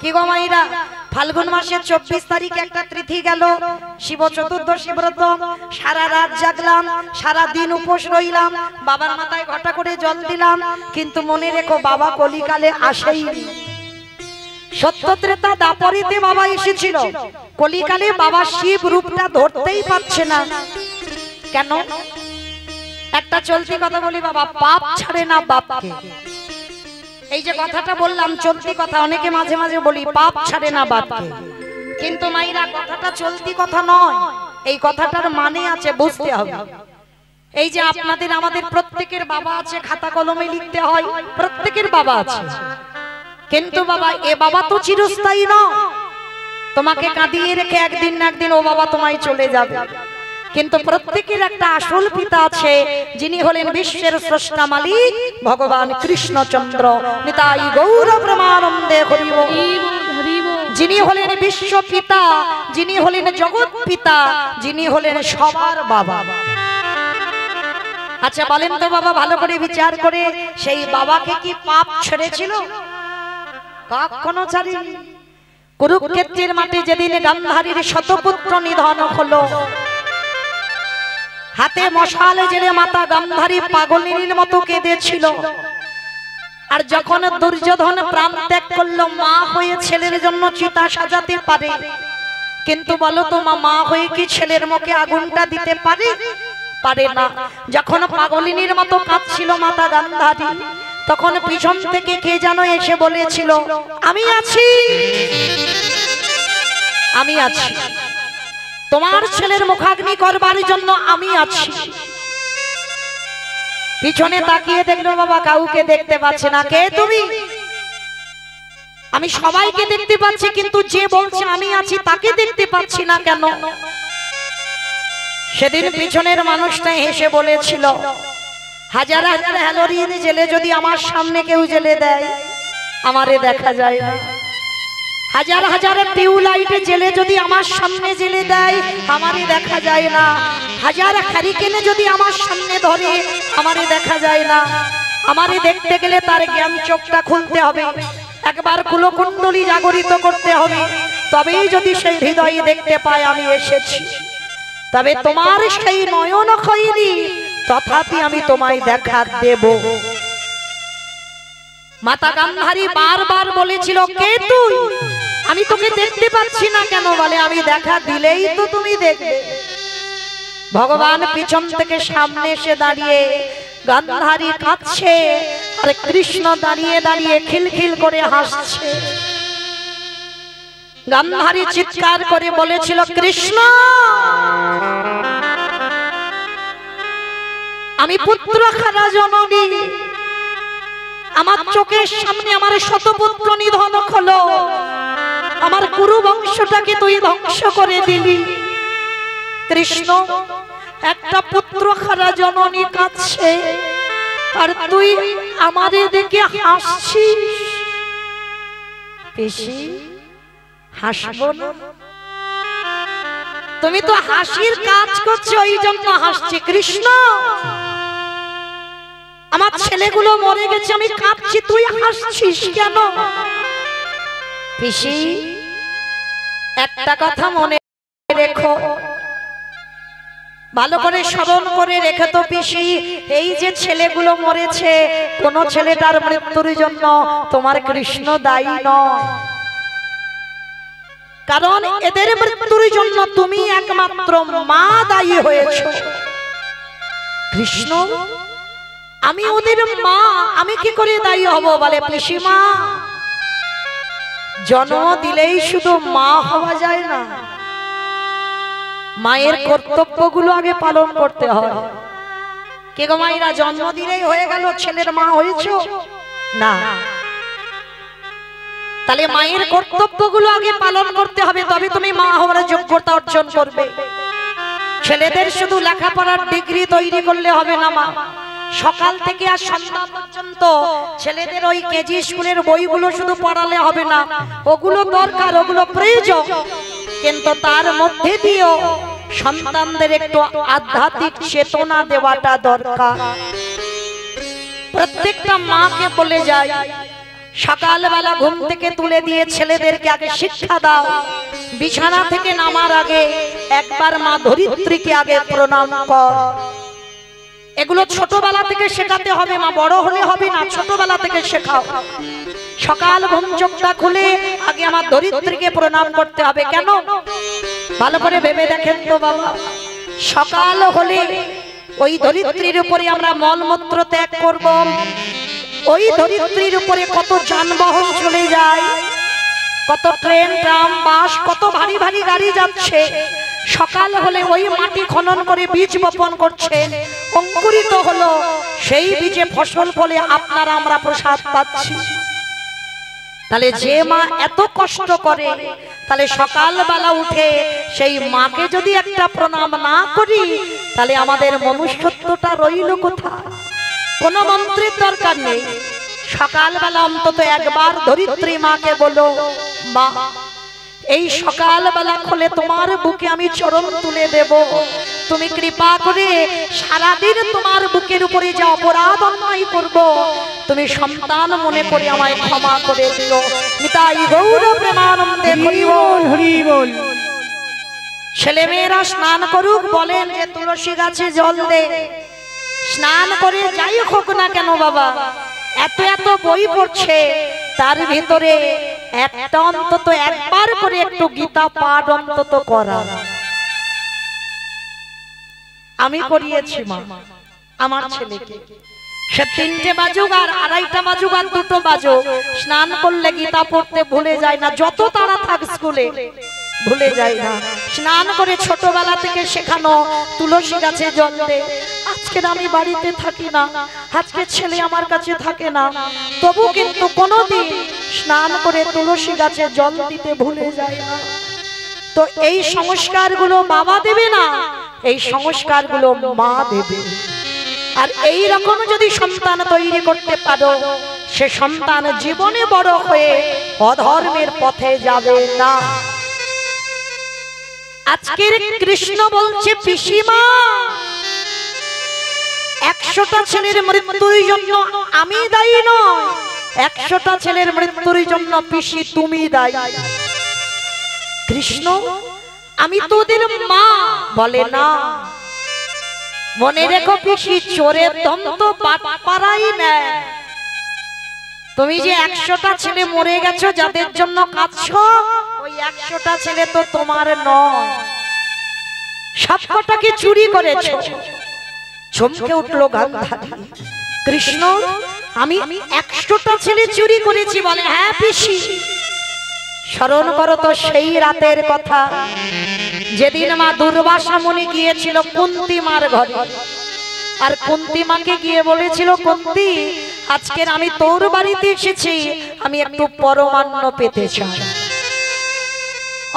কি গো মাইরা, ফাল্গুন মাসের 24 তারিখে একটা তিথি গেল, শিব চতুর্দশী ব্রত। সারা রাত জাগলাম, সারা দিন উপোস রইলাম, বাবার মাথায় ঘটা করে জল দিলাম, কিন্তু মনে রেখো বাবা কলিকালে আসেইনি। সত্য ত্রেতা দাপরিতে বাবা এসেছিল, কলিকালে বাবা শিব রূপটা ধরতেই পারছে না। কেন? একটা চলতি কথা বলি, বাবা পাপ ছাড়ে না বাপকে। এই যে কথাটা বললাম চলতি কথা, অনেকে মাঝে মাঝে বলি পাপ ছাড়ে না বাপকে, কিন্তু মাইরা কথাটা চলতি কথা নয়, এই কথাটার মানে আছে, বুঝতে হবে। এই যে আপনাদের আমাদের প্রত্যেকের বাবা আছে, খাতা কলমে লিখতে হয়, প্রত্যেকের বাবা আছে, কিন্তু বাবা এ বাবা তো চিরস্থায়ী নয়। তোমাকে কাঁদিয়ে রেখে একদিন না একদিন ও বাবা তোমায় চলে যাবে, কিন্তু প্রত্যেকের একটা আসল পিতা আছে, যিনি হলেন বিশ্বের স্রষ্টা মালিক ভগবান কৃষ্ণচন্দ্র। নিতাই গৌর প্রেমানন্দে হরি বল। যিনি হলেন বিশ্ব পিতা, যিনি হলেন জগৎ পিতা, যিনি হলেন সবার বাবা। আচ্ছা বলেন তো বাবা, ভালো করে বিচার করে, সেই বাবাকে কি পাপ ছেড়েছিল? কখনো ছাড়েনি। কুরুক্ষেত্রের মাঠে যেদিন গান্ধারীর শতপুত্র নিধন হলো, হাতে মশাল জেলে মাতা গান্ধারী পাগলিনীর মতো কেঁদেছিল। আর যখন দুর্যোধন প্রাণ ত্যাগ করলো, মা হয়ে ছেলের জন্য চিতা সাজাতে পারে, কিন্তু বলো তো মা হয়ে কি ছেলের মুখে আগুনটা দিতে পারে? পারে না। যখন পাগলিনীর মতো কাঁদছিল মাতা গান্ধারী, তখন পিছন থেকে কে যেন এসে বলেছিল, আমি আছি, আমি আছি, তোমার ছেলের মুখাগ্নি করবার জন্য আমি আছি। পিছনে তাকিয়ে দেখলো বাবা কাউকে দেখতে পাচ্ছে না। কে তুমি? আমি সবাইকে দেখতে পাচ্ছি, কিন্তু যে বলছে আমি আছি তাকে দেখতে পাচ্ছি না কেন? সেদিন পিছনের মানুষটা হেসে বলেছিল, হাজার হাজার হ্যালোরিন জেলে যদি আমার সামনে কেউ জেলে দেয়, আমারে দেখা যায় না। হাজার হাজার টিউবলাইট জেলে যদি আমার সামনে জেলে দেয়, আমারে দেখা যায় না। হাজার হ্যারিকেনে যদি আমার সামনে ধরে, আমারে দেখা যায় না। আমারে দেখতে গেলে তার জ্ঞান চোখটা খুলতে হবে, একবার কুলকুণ্ডলী জাগরিত করতে হবে, তবেই যদি সেই হৃদয়ে দেখতে পায় আমি এসেছি। তবে তোমার সেই নয়ন খয়নি, তথাপি আমি তোমায় দেখা দেব। মাতা গান্ধারী বারবার বলেছিল, কে তুই? আমি তোকে দেখতে পাচ্ছি না কেন? বলে আমি দেখা দিলেই তো তুমি দেখবে। ভগবান পিছন থেকে সামনে এসে দাঁড়িয়ে, গান্ধারী কাঁদছে আর কৃষ্ণ দাঁড়িয়ে দাঁড়িয়ে খিলখিল করে হাসছে। গান্ধারী চিৎকার করে বলেছিল, কৃষ্ণ, আমি পুত্র খারা জননী, আমার চোখের সামনে আমার শতপুত্র নিধন হলো, আমার কুরু বংশটাকে তুই ধ্বংস করে দিলি। কৃষ্ণ, একটা পুত্র খারা জননী কাঁদছে, আর তুই আমাদের দেখে হাসছিস। পিসি, হাসবো না? তুমি তো হাসির কাজ করছো, ওই জন্য হাসছি। কৃষ্ণ, আমার ছেলেগুলো মরে গেছে, আমি কাঁদছি, তুই হাসছিস কেন? পিসি, একটা কথা মনে রেখো, ভালো করে স্মরণ করে রেখে তো পিসি, এই যে ছেলেগুলো মরেছে, কোন ছেলেটার মৃত্যুর জন্য তোমার কৃষ্ণ দায়ী নয়, কারণ এদের মৃত্যুর জন্য তুমি একমাত্র মা দায়ী হয়েছ। কৃষ্ণ, আমি ওদের মা, আমি কি করে দায়ী হব? বলে পিসিমা, জন্ম দিলেই শুধু মা হওয়া যায় না, মায়ের কর্তব্যগুলো আগে পালন করতে হয়। কে গো মায়েরা, জন্ম দিলেই হয়ে গেল ছেলের মা হয়েছো? না, তাহলে মায়ের কর্তব্যগুলো আগে পালন করতে হবে, তবে তুমি মা হওয়ার যোগ্যতা অর্জন করবে। ছেলেদের শুধু লেখাপড়ার ডিগ্রি তৈরি করলে হবে না মা, সকাল থেকে আর সন্ধ্যা পর্যন্ত ছেলেদের ওই কেজি স্কুলের বইগুলো শুধু পড়ালে হবে না, ওগুলো দরকার, ওগুলো প্রয়োজন, কিন্তু তার মধ্যে দিয়েও সন্তানদের একটু আধ্যাত্মিক চেতনা দেওয়াটা দরকার। প্রত্যেকটা মাকে বলে যায়, সকালবেলা ঘুম থেকে তুলে দিয়ে ছেলেদেরকে আগে শিক্ষা দাও, বিছানা থেকে নামার আগে একবার মা ধরিত্রীকে আগে প্রণাম কর। এগুলো ছোটবেলা থেকে শেখাতে হবে মা, বড় হলে হবে না, ছোটবেলা থেকে শেখাও। সকাল ঘুম চোখটা খুলে আগে আমার ধরিত্রীকে প্রণাম করতে হবে। কেন? ভালো করে ভেবে দেখেন তো বাবা, সকাল হলে ওই ধরিত্রীর উপরে আমরা মলমূত্র ত্যাগ করব। ওই ধরিত্রীর উপরে কত যানবাহন চলে যায়, কত ট্রেন, ট্রাম, বাস, কত ভারী ভারী গাড়ি যাচ্ছে। সকাল হলে ওই মাটি খনন করে বীজ বপন করছে, অঙ্কুরিত হলো, সেই বীজে ফসল ফলে আপনারা আমরা প্রসাদ পাচ্ছি। তাহলে যে মা এত কষ্ট করে, তাহলে সকালবেলা উঠে সেই মাকে যদি একটা প্রণাম না করি, তাহলে আমাদের মনুষ্যত্বটা রইল কোথায়? কোনো মন্ত্রীর দরকার নেই, সকালবেলা অন্তত একবার ধরিত্রী মাকে বলো, মা এই সকালবেলা খুলে তোমার বুকে আমি চরণ তুলে দেব, তুমি কৃপা করে সারাদিন তোমার বুকের উপরে যে অপরাধ অন্যায় করব, তুমি সন্তান মনে করে আমায় ক্ষমা করে দিও। নিতাই গৌর প্রেমানন্দে হরি বল হরি বল। ছেলেমেয়েরা স্নান করুক, বলেন যে তুলসী গাছে জল দে। স্নান করে যাই হোক না কেন বাবা, এত এত বই পড়ছে, তার ভিতরে একটা অন্তত একবার করে একটু গীতা পাঠ অন্তত করা। আমি করিয়েছি মা আমার ছেলেকে, সে 3টে বাজুক আর 2:30 বাজুক আর 2টো বাজুক, স্নান করলে গীতা পড়তে ভুলে যায় না। যত তারা থাক স্কুলে ভুলে যায় না। স্নান করে ছোটবেলা থেকে শেখানো, তুলসী গাছে জল দে। আজকে আমি বাড়িতে থাকি না, আজকে ছেলে আমার কাছে থাকে না, তবু কিন্তু কোনোদিন স্নান করে তুলসী গাছে জল দিতে ভুলে যায় না। তো এই সংস্কারগুলো বাবা দেবে না, এই সংস্কারগুলো মা দেবে। আর এই রকম যদি সন্তান তৈরি করতে পারো, সে সন্তান জীবনে বড় হয়ে অধর্মের পথে যাবে না। আজকের কৃষ্ণ বলছে, পিসিমা 100টা ছেলের মৃত্যুর জন্য আমি দায়ী নয়, 100টা ছেলের মৃত্যুর জন্য পিসি তুমি দায়ী। কৃষ্ণ, আমি তোদের মা। বলে না, মনে রেখো পিসি, চোরের দম তো পাড়াই নেয়। তুমি যে 100টা ছেলে মরে গেছো যাদের জন্য কাঁদছো, ওই 100টা ছেলে তো তোমার নয়, সবকটাকে চুরি করেছো। চমকে উঠলো গান্ধারী। কৃষ্ণ, আমি 100টা ছেলে চুরি করেছি? বলে হ্যাঁ পিসি। স্মরণ করো তো সেই রাতের কথা, যেদিন মা দুর্বাসা মুনি গিয়েছিল কুন্তী মার ঘরে, আর কুন্তী মাকে গিয়ে বলেছিল, কুন্তী আজকের আমি তোর বাড়িতে এসেছি, আমি একটু পরমান্ন পেতে চাই।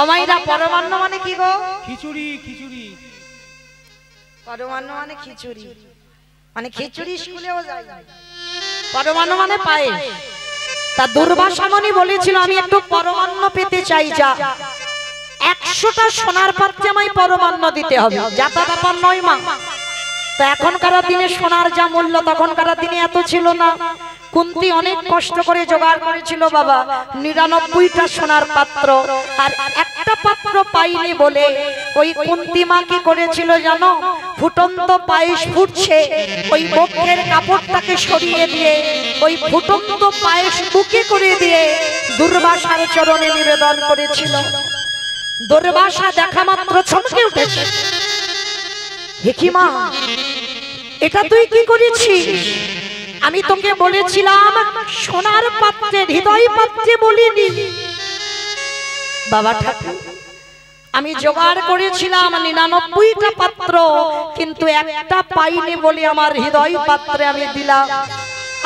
অমাইরা, পরমান্ন মানে কি গো? খিচুড়ি। খিচুড়ি পরমান্ন মানে খিচুড়ি, মানে খিচুড়ি স্কুলেও যায়। পরমান্ন মানে পায়েস। তা দুর্বাসা মুনি বলেছিল, আমি একটু পরমান্ন পেতে চাই। যা 100টা সোনার পাত্রে আমায় পরমান্ন দিতে হবে, যাতা ব্যাপার নয় মা। তো এখনকার দিনে সোনার যা মূল্য, তখনকার দিনে এত ছিল না। কুন্তী অনেক কষ্ট করে জোগাড় করেছিল বাবা 99টা সোনার পাত্র, আর একটা পাত্র পাইনি বলে ওই কুন্তী মা কি করেছিল জানো? ফুটন্ত পায়েস ফুটছে, ওই বক্ষের কাপড়টাকে সরিয়ে দিয়ে ওই ফুটন্ত পায়েস বুকে করে দিয়ে দুর্বাসার চরণে নিবেদন করেছিল। দুর্বাসা দেখা মাত্র চমকে উঠেছে, হে কি মা, এটা তুই কি করেছিস? আমি তোকে বলেছিলাম সোনার পাত্রে, হৃদয় পাত্রে বলিনি। বাবা ঠাকুর, আমি জোগাড় করেছিলাম 99টা পাত্র, কিন্তু একটা পাইনি বলে আমার হৃদয় পাত্রে আমি দিলাম,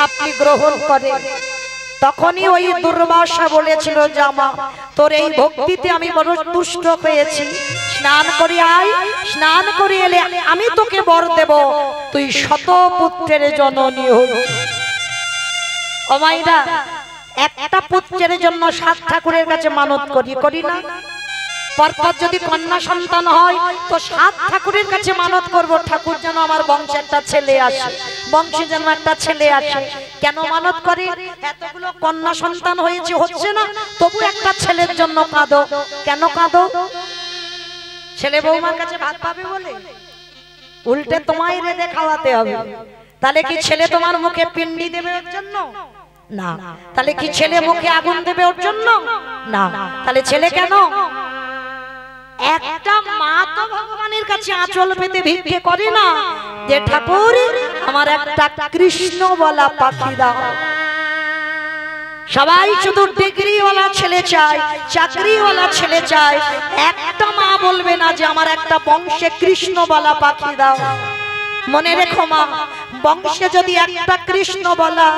আপনি গ্রহণ করেন। তখনই ওই দুর্বাসা বলেছিল, জামা তোর এই ভক্তিতে আমি বড় তুষ্ট হয়েছি, স্নান করে আয়, স্নান করে এলে আমি তোকে বর দেব, তুই শত পুত্রের জননী হবি। ও মাইরা, একটা পুত্রের জন্য 7 ঠাকুরের কাছে মানত করি না? পরপর যদি কন্যা সন্তান হয় তো 7 ঠাকুরের কাছে মানত করব, ঠাকুর যেন আমার বংশে একটা ছেলে আসে, বংশে যেন একটা ছেলে আসে। কেন মানত করে? এতগুলো কন্যা সন্তান হয়েছে, হচ্ছে না, তবু একটা ছেলের জন্য কাঁদো। কেন কাঁদো? ছেলে বৌমার কাছে ভাত পাবে বলে? উল্টে তোমায় রেঁধে খাওয়াতে হবে। তাহলে কি ছেলে তোমার মুখে পিন্ডি দেবে ওর জন্য? না। তাহলে কি ছেলে মুখে আগুন দেবে ওর জন্য? না। তাহলে ছেলে কেন? একটা মা তো ভগবানের কাছে আঁচল পেতে ভিক্ষে করে না যে ঠাকুর আমার একটা কৃষ্ণ বলা পাখি দাও। সবাই শুধু ডিগ্রিওয়ালা ছেলে চায়, চাকরিওয়ালা ছেলে চায়, একটা মা বলবে না যে আমার একটা বংশে কৃষ্ণ বলা পাখি দাও। মনে রেখো মা, বংশে যদি একটা কৃষ্ণ বলা,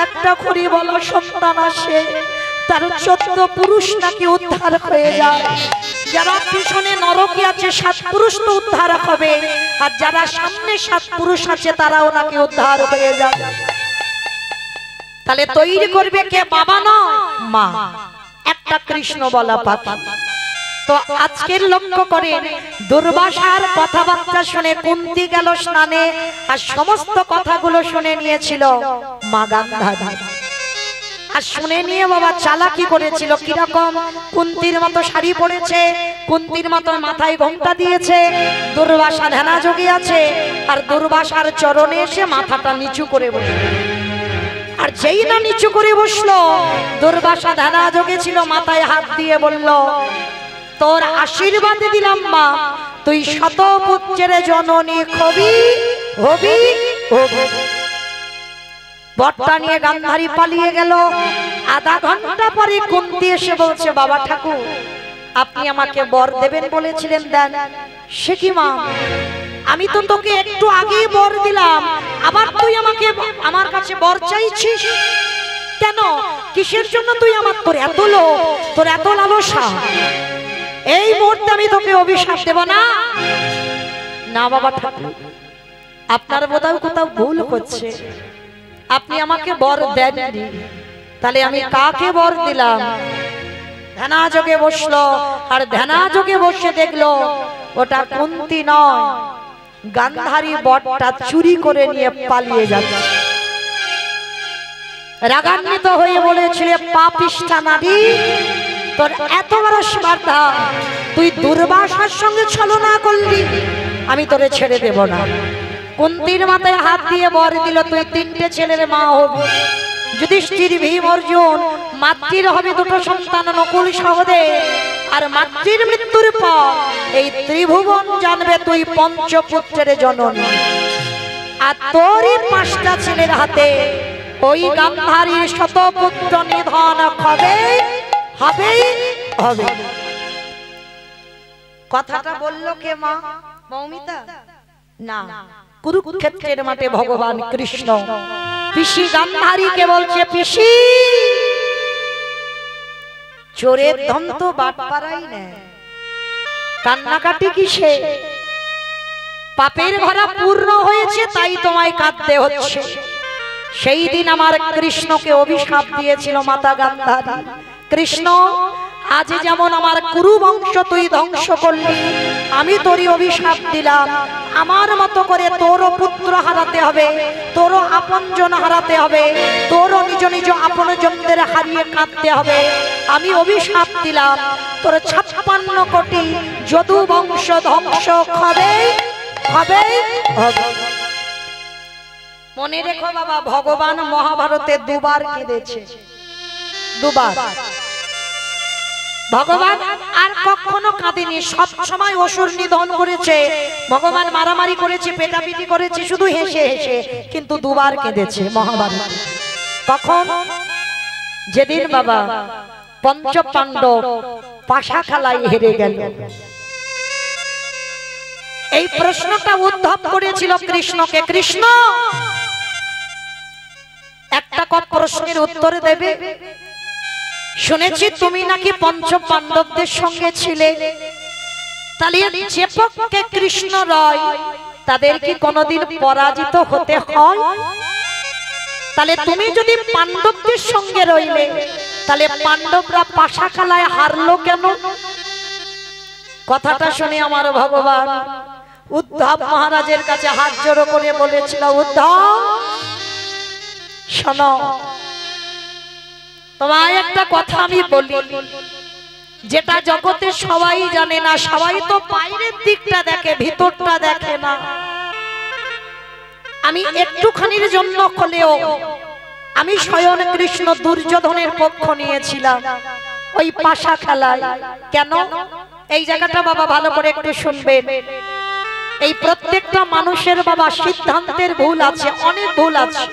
একটা খড়ি বলা সন্তান আসে, তার 14 পুরুষ নাকি উদ্ধার হয়ে যায়। যারা পিছনে নরকে আছে 7 পুরুষ তো উদ্ধার হবে, আর যারা সামনে 7 পুরুষ আছে তারাও নাকি উদ্ধার হয়ে যাবে। তাহলে তৈরি করবে কে? বাবা নয়, মা। একটা কৃষ্ণ বলা পাখি। তো আজকের লক্ষ্য করে দুর্বাসার কথাবার্তা শুনে কুন্তি গেল স্নানে, আর সমস্ত কথাগুলো শুনে নিয়েছিল মা গান্ধারী। আর শুনে নিয়ে বাবা চালাকি করেছিল। কিরকম? কুন্তির মতো শাড়ি পরেছে, কুন্তির মতো মাথায় ঘোমটা দিয়েছে, দুর্বাসা ধ্যানা যোগে আছে, আর দুর্বাসার চরণে এসে মাথাটা নিচু করে বসে। আর যেই না নিচু করে বসলো, দুর্বাসা ধ্যানা যোগে ছিল, মাথায় হাত দিয়ে বলল, তোর আশীর্বাদ দিলাম মা, তুই শতপুত্রের জননী হবি হবি হবি। বরটা নিয়ে গান্ধারী পালিয়ে গেল। আধা ঘন্টা পরে কুন্তি এসে বলছে, বাবা ঠাকুর আপনি আমাকে বর দেবেন বলেছিলেন, দেন। সে কি মা, আমি তো তোকে একটু আগেই বর দিলাম, আবার তুই আমাকে আমার কাছে বর চাইছিস কেন? কিসের জন্য তুই আমার? তোর এত লোভ, তোর এত লালসা, এই মুহূর্তে আমি তোকে অভিশাপ দেব না। না বাবা ঠাকুর, আপনার বোধহয় কোথাও ভুল হচ্ছে, আপনি আমাকে বর দেননি, তাহলে আমি কাকে বর দিলাম? ধ্যানা যোগে বসলো, আর ধ্যানা যোগে বসে দেখলো ওটা কুন্তি নয়, গান্ধারী বরটা চুরি করে নিয়ে পালিয়ে যাচ্ছে। রাগান্বিত হয়ে বলেছিল, পাপিষ্ঠা নারী, তোর এত বড় স্পর্ধা, তুই দুর্বাসার সঙ্গে ছলনা করলি, আমি তোরে ছেড়ে দেব না। কুন্তির মাথায় হাত দিয়ে বর দিল, তুই 3টে ছেলের মা হবি, যুধিষ্ঠির, ভীম, অর্জুন। মাতৃর হবে 2টো সন্তান, নকুল সহদেব। আর মাতৃর মৃত্যুর পর এই ত্রিভুবন জানবে তুই পঞ্চপুত্রের জননী। আর তোরই 5টা ছেলের হাতে ওই গান্ধারীর শতপুত্র নিধন হবে হবে হবে। কথাটা বললো কে মা? মৌমিতা না, কুরুক্ষেত্রের মাঠে ভগবান কৃষ্ণ পিসি গান্ধারীকে বলছে, পিসি চোরের ধন তো বাট পাড়াই নেয়, কান্নাকাটি কিসে? পাপের ভরা পূর্ণ হয়েছে তাই তোমায় কাঁদতে হচ্ছে। সেই দিন আমার কৃষ্ণকে অভিশাপ দিয়েছিল মাতা গান্ধারী, কৃষ্ণ আজ যেমন আমার কুরু বংশ তুই ধ্বংস করলি, আমি তোরই অভিশাপ দিলাম, আমার মতো করে তোরও পুত্র হারাতে হবে, তোরও আপনজন হারাতে হবে, তোরও নিজ নিজ আপনজনদের হারিয়ে কাঁদতে হবে। আমি অভিশাপ দিলাম, তোর 56 কোটি যদু বংশ ধ্বংস হবে হবে হবে। মনে রেখো বাবা, ভগবান মহাভারতে 2বার কেঁদেছে, 2বার। ভগবান আর কখনো কাঁদেনি, সব সময় অসুর নিধন করেছে, ভগবান মারামারি করেছে, পেটাপিটি করেছে, শুধু হেসে হেসে, কিন্তু 2বার কেঁদেছে মহাভারতে। কখন? যেদিন বাবা পঞ্চপাণ্ডব পাশা খেলায় হেরে গেল। এই প্রশ্নটা উদ্ধব করেছিল কৃষ্ণকে, কৃষ্ণ একটা প্রশ্নের উত্তর দেবে? শুনেছি তুমি নাকি পঞ্চপাণ্ডবদের সঙ্গে ছিলে, তাহলে যে পক্ষে কৃষ্ণ রয় তাদের কি কোনোদিন পরাজিত হতে হয়? তাহলে তুমি যদি পাণ্ডবদের সঙ্গে রইলে, তাহলে পাণ্ডবরা পাশা খেলায় হারলো কেন? কথাটা শুনে আমার ভগবান উদ্ধব মহারাজের কাছে হাত জোড়ো করে বলেছিল, উদ্ধব শোনো, তোমায় একটা কথা আমি বলি, যেটা জগতে সবাই জানে না। সবাই তো বাইরের দিকটা দেখে, ভিতরটা দেখে না। আমি একটুখানির জন্য হলেও আমি স্বয়ং কৃষ্ণ দুর্যোধনের পক্ষ নিয়েছিলাম ওই পাশা খেলায়। কেন? এই জায়গাটা বাবা ভালো করে একটু শুনবেন। এই প্রত্যেকটা মানুষের বাবা সিদ্ধান্তের ভুল আছে, অনেক ভুল আছে।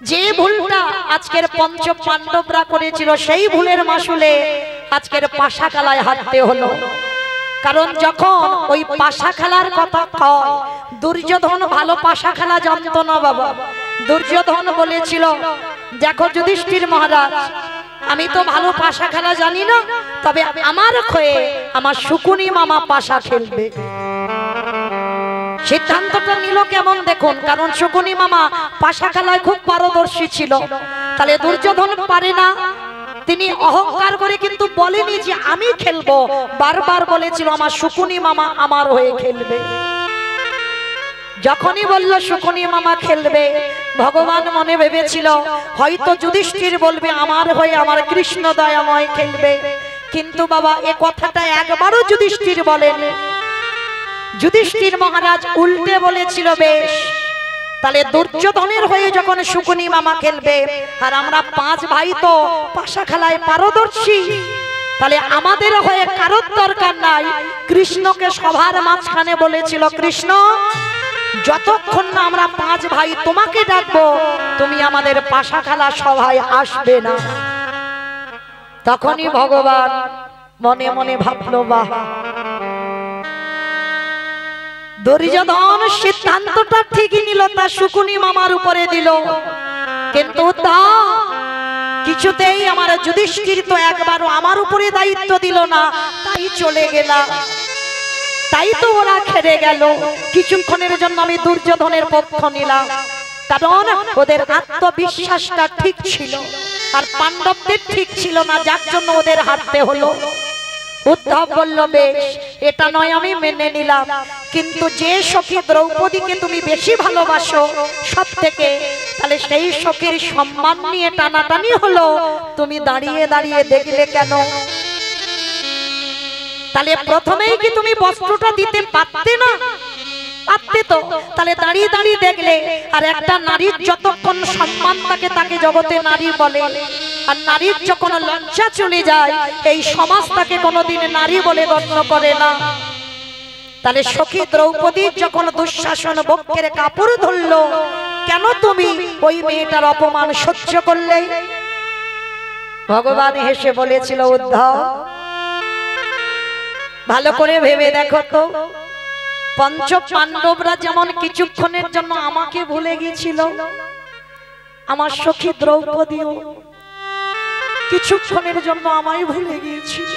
যে ভুলটা আজকের পঞ্চ পাণ্ডবরা করেছিল, সেই ভুলের মাসুলে আজকের পাশা খেলায় হারতে হলো। কারণ যখন ওই পাশা খেলার কথা কয়, দুর্যোধন ভালো পাশা খেলা জানতো না বাবা। দুর্যোধন বলেছিল, দেখো যুধিষ্ঠির মহারাজ, আমি তো ভালো পাশা খেলা জানি না, তবে আমার হয়ে আমার শকুনি মামা পাশা খেলবে। সিদ্ধান্তটা নিল কেমন দেখুন, কারণ শকুনি মামা পাশা খেলায় খুব পারদর্শী ছিল। তাহলে দুর্যোধন পারে না, তিনি অহংকার করে কিন্তু বলেনি যে আমি খেলবো, বারবার বলেছিল আমার শকুনি মামা আমার হয়ে খেলবে। যখনই বলল শকুনি মামা খেলবে, ভগবান মনে ভেবেছিল হয়তো যুধিষ্ঠির বলবে আমার হয়ে আমার কৃষ্ণ দয়াময় খেলবে। কিন্তু বাবা এ কথাটা একবারও যুধিষ্ঠির বলেনি। যুধিষ্ঠির মহারাজ উল্টে বলেছিল, বেশ তাহলে দুর্যোধনের হয়ে যখন শকুনি মামা খেলবে, আর আমরা 5 ভাই তো পাশা খেলায় পারদর্শী, তাহলে আমাদের হয়ে কারোর দরকার নাই। কৃষ্ণকে সভার মাঝখানে বলেছিল, কৃষ্ণ যতক্ষণ না আমরা 5 ভাই তোমাকে ডাকবো, তুমি আমাদের পাশা খেলা সভায় আসবে না। তখনই ভগবান মনে মনে ভাবলো, বাহ, দুর্যোধন সিদ্ধান্তটা ঠিকই নিল, তার শকুনি মামার উপরে দিল, কিন্তু তা কিছুতেই আমার যুধিষ্ঠির তো একবারও আমার উপরে দায়িত্ব দিল না, তাই চলে গেলাম। তাই তো ওরা খেলে গেল। কিছুক্ষণের জন্য আমি দুর্যোধনের পক্ষ নিলাম, কারণ ওদের আত্মবিশ্বাসটা ঠিক ছিল আর পাণ্ডবদের ঠিক ছিল না, যার জন্য ওদের হারতে হলো। উদ্ধব বলল, বেশ এটা নয় আমি মেনে নিলাম, কিন্তু যে সখী দ্রৌপদীকে তুমি বেশি ভালোবাসো সব থেকে, তাহলে সেই সখীর সম্মান নিয়ে টানাটানি হলো, তুমি দাঁড়িয়ে দাঁড়িয়ে দেখলে কেন? তাহলে প্রথমেই কি তুমি বস্ত্রটা দিতে পারতে না? পারতে তো, তাহলে দাঁড়িয়ে দাঁড়িয়ে দেখলে। আর একটা নারীর যতক্ষণ সম্মান থাকে তাকে জগতে নারী বলে, আর নারীর যখন লজ্জা চলে যায় এই সমাজ তাকে কোনোদিন নারী বলে গণ্য করে না। তাহলে সখী দ্রৌপদী যখন দুঃশাসন বক্ষের কাপড় ধরলো, কেন তুমি ওই মেয়েটার অপমান সহ্য করলে? ভগবান হেসে বলেছিল, উদ্ধব ভালো করে ভেবে দেখো তো, পঞ্চ পাণ্ডবরা যেমন কিছুক্ষণের জন্য আমাকে ভুলে গিয়েছিল, আমার সখী দ্রৌপদীও কিছুক্ষণের জন্য আমায় ভুলে গিয়েছিল।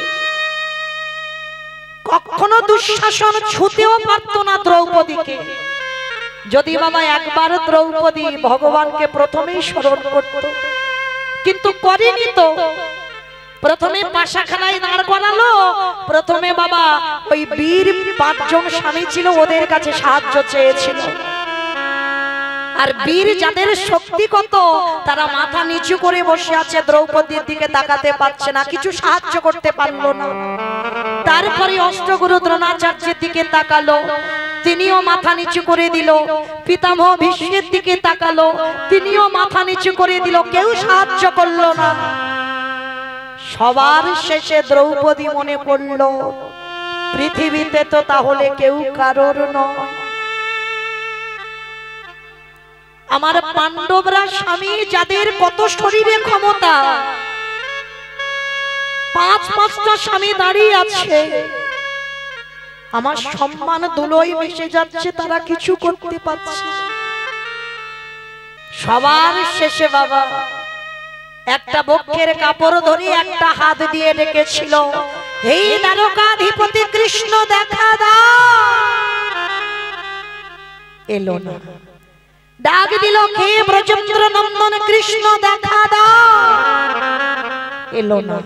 কখনো দুঃশাসন ছুতেও পারত না দ্রৌপদীকে। যদি বাবা একবার দ্রৌপদী ভগবানকে প্রথমেই স্মরণ করত, কিন্তু করেনি তো। প্রথমে পাশা খেলায় দাঁড় করালো, প্রথমে বাবা ওই বীর 5 জন স্বামী ছিল, ওদের কাছে সাহায্য চেয়েছিল। আর বীর যাদের শক্তি কত, তারা মাথা নিচু করে বসে আছে, দ্রৌপদীর দিকে তাকাতে পারছে না, কিছু সাহায্য করতে পারলো না। তারপরে অষ্টগুরু দ্রোণাচার্যের দিকে তাকালো, তিনিও মাথা নিচু করে দিল। পিতামহ ভীষ্মের দিকে তাকালো, তিনিও মাথা নিচু করে দিল, কেউ সাহায্য করলো না। সবার শেষে দ্রৌপদী মনে পড়ল, পৃথিবীতে তো তাহলে কেউ কারোর নয়। আমার পাণ্ডবরা স্বামী যাদের কত শরীরে ক্ষমতা, 5-5টা স্বামী দাঁড়িয়ে আছে, আমার সম্মান ধুলোয় মিশে যাচ্ছে, তারা কিছু করতে পারছে। সবার শেষে বাবা একটা বক্ষের কাপড় ধরে একটা হাত দিয়ে ডেকেছিল, হে দ্বারকাধিপতি কৃষ্ণ দেখা দাও। এলো না। ডাক দিল, হে ব্রজেন্দ্র নন্দন কৃষ্ণ দেখা দাও। এলো না।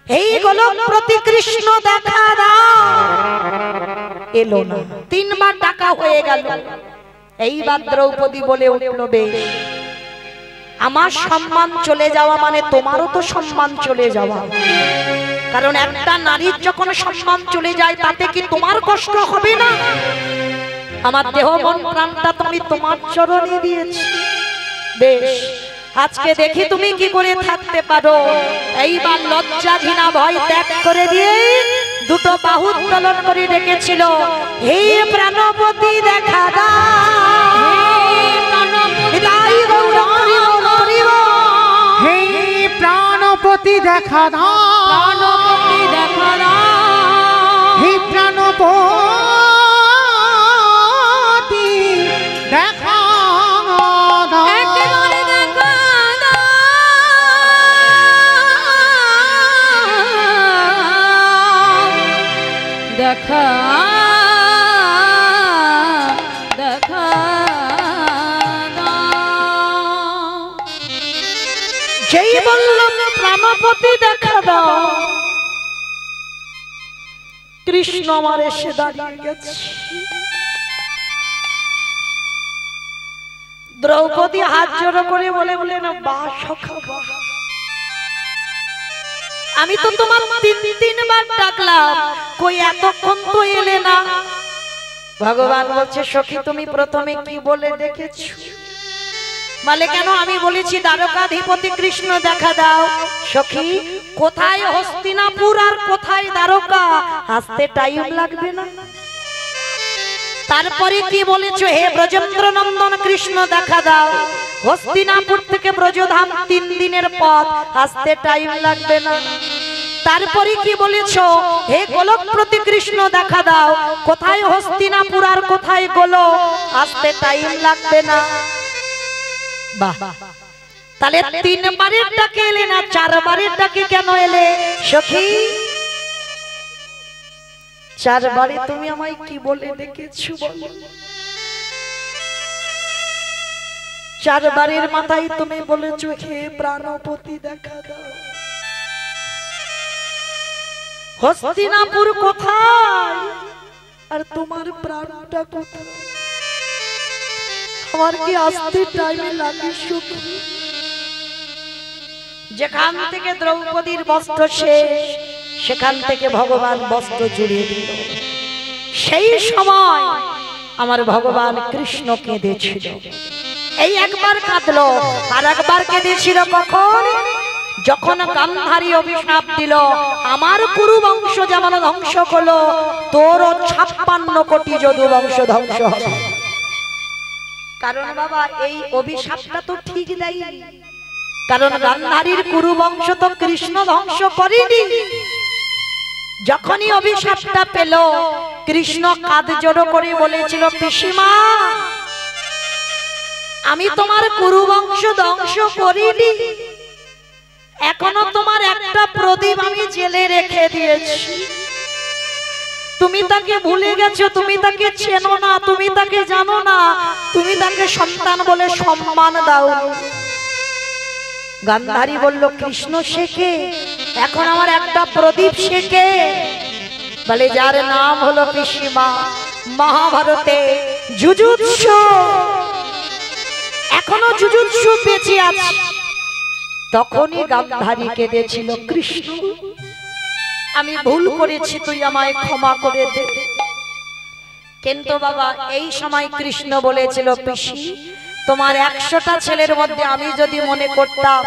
এই গোলক প্রতি কৃষ্ণ দেখা দাও, এলো না। 3 বার ডাকা হয়ে গেল। এইবার দ্রৌপদী বলে উঠল, বেশ, আমার সম্মান চলে যাওয়া মানে তোমারও তো সম্মান চলে যাওয়া। কারণ একটা নারীর যখন সম্মান চলে যায় তাতে কি তোমার কষ্ট হবে না? আমার দেহ মন প্রাণটা তুমি তোমার চরণে দিয়েছি, বেশ, আজকে দেখি তুমি কি করে থাকতে পারো। এইবার লজ্জা ঘৃণা ভয় ত্যাগ করে দিয়ে দুটো বাহু উত্তোলন করে ডেকেছিল, হে প্রাণপতি দেখা দাও, হে প্রাণপতি দেখা দাও, প্রাণপতি দেখা দাও, হে প্রাণপতি দেখা দাও, একেবারে দেখা দাও, দেখা দেখা যেই বললাম প্রাণপতি দেখা দাও, কৃষ্ণ আমার এসে দাঁড়িয়ে গেছে। দ্রৌপদী হাত জোড়ো করে বলে বলেন, বাহ সখা বাহ, আমি তো তোমার 3 বার ডাকলাম, কই এতক্ষণ তো এলে না। ভগবান বলছে, সখী তুমি প্রথমে কি বলে দেখেছো? বলে, কেন? আমি বলেছি দ্বারকাধিপতি কৃষ্ণ দেখা দাও। সখী, কোথায় হস্তিনাপুর আর কোথায় দ্বারকা, আসতে টাইম লাগবে না? তারপরে কি বলেছো? হে ব্রজেন্দ্র নন্দন কৃষ্ণ দেখা দাও। হস্তিনাপুর থেকে ব্রজধাম 3 দিনের পথ, আসতে টাইম লাগবে না? তারপরে কি বলেছো? হে গোলক প্রতি কৃষ্ণ দেখা দাও। কোথায় হস্তিনাপুর আর কোথায় গোলক, আসতে টাইম লাগবে না? বাহ, তাহলে 3 বারের ডাকে এলে না, 4 বারের ডাকে কেন এলে? সখী, 4 বারে তুমি আমায় কি বলে ডেকেছো বলো? 4 বারের মাথায় তুমি বলেছো, হে প্রাণপতি দেখা দাও। হস্তিনাপুর কোথায় আর তোমার প্রাণটা কোথায়? আমার কি আসতে টাইম লাগে? সখী, যেখান থেকে দ্রৌপদীর বস্ত্র শেষ, সেখান থেকে ভগবান বস্ত্র জুড়িয়ে দিল। সেই সময় আমার ভগবান কৃষ্ণ কেঁদেছিল। এই একবার কাঁদলো, আর একবার কেঁদেছিল কখন? যখন গান্ধারী অভিশাপ দিল, আমার কুরু বংশ যেমন ধ্বংস হলো, তোরও 56 কোটি যদু বংশ ধ্বংস হবে। কারণ বাবা, এই অভিশাপটা তো ঠিক দেয়নি। কারণ গান্ধারীর কুরু বংশ তো কৃষ্ণ ধ্বংস করেনি। যখনই অভিশাপটা পেল, কৃষ্ণ কাঁধ জড়ো করে বলেছিল, পিসিমা, আমি তোমার কুরু বংশ ধ্বংস করিনি, এখনো তোমার একটা প্রদীপ আমি জেলে রেখে দিয়েছি। তুমি তাকে ভুলে গেছো, তুমি তাকে চেনো না, তুমি তাকে জানো না, তুমি তাকে সন্তান বলে সম্মান দাও। গান্ধারী বলল, কৃষ্ণ শেখে, এখন আমার একটা প্রদীপ শেখে। বলে, যার নাম হলো পিসিমা, মহাভারতে যুযুৎসু, এখনো যুযুৎসু বেঁচে আছে। তখনই গান্ধারী কেঁদেছিল, কৃষ্ণ, আমি ভুল করেছি, তুই আমায় ক্ষমা করে দে। কিন্তু বাবা, এই সময় কৃষ্ণ বলেছিল, পিসি, তোমার 100টা ছেলের মধ্যে আমি যদি মনে করতাম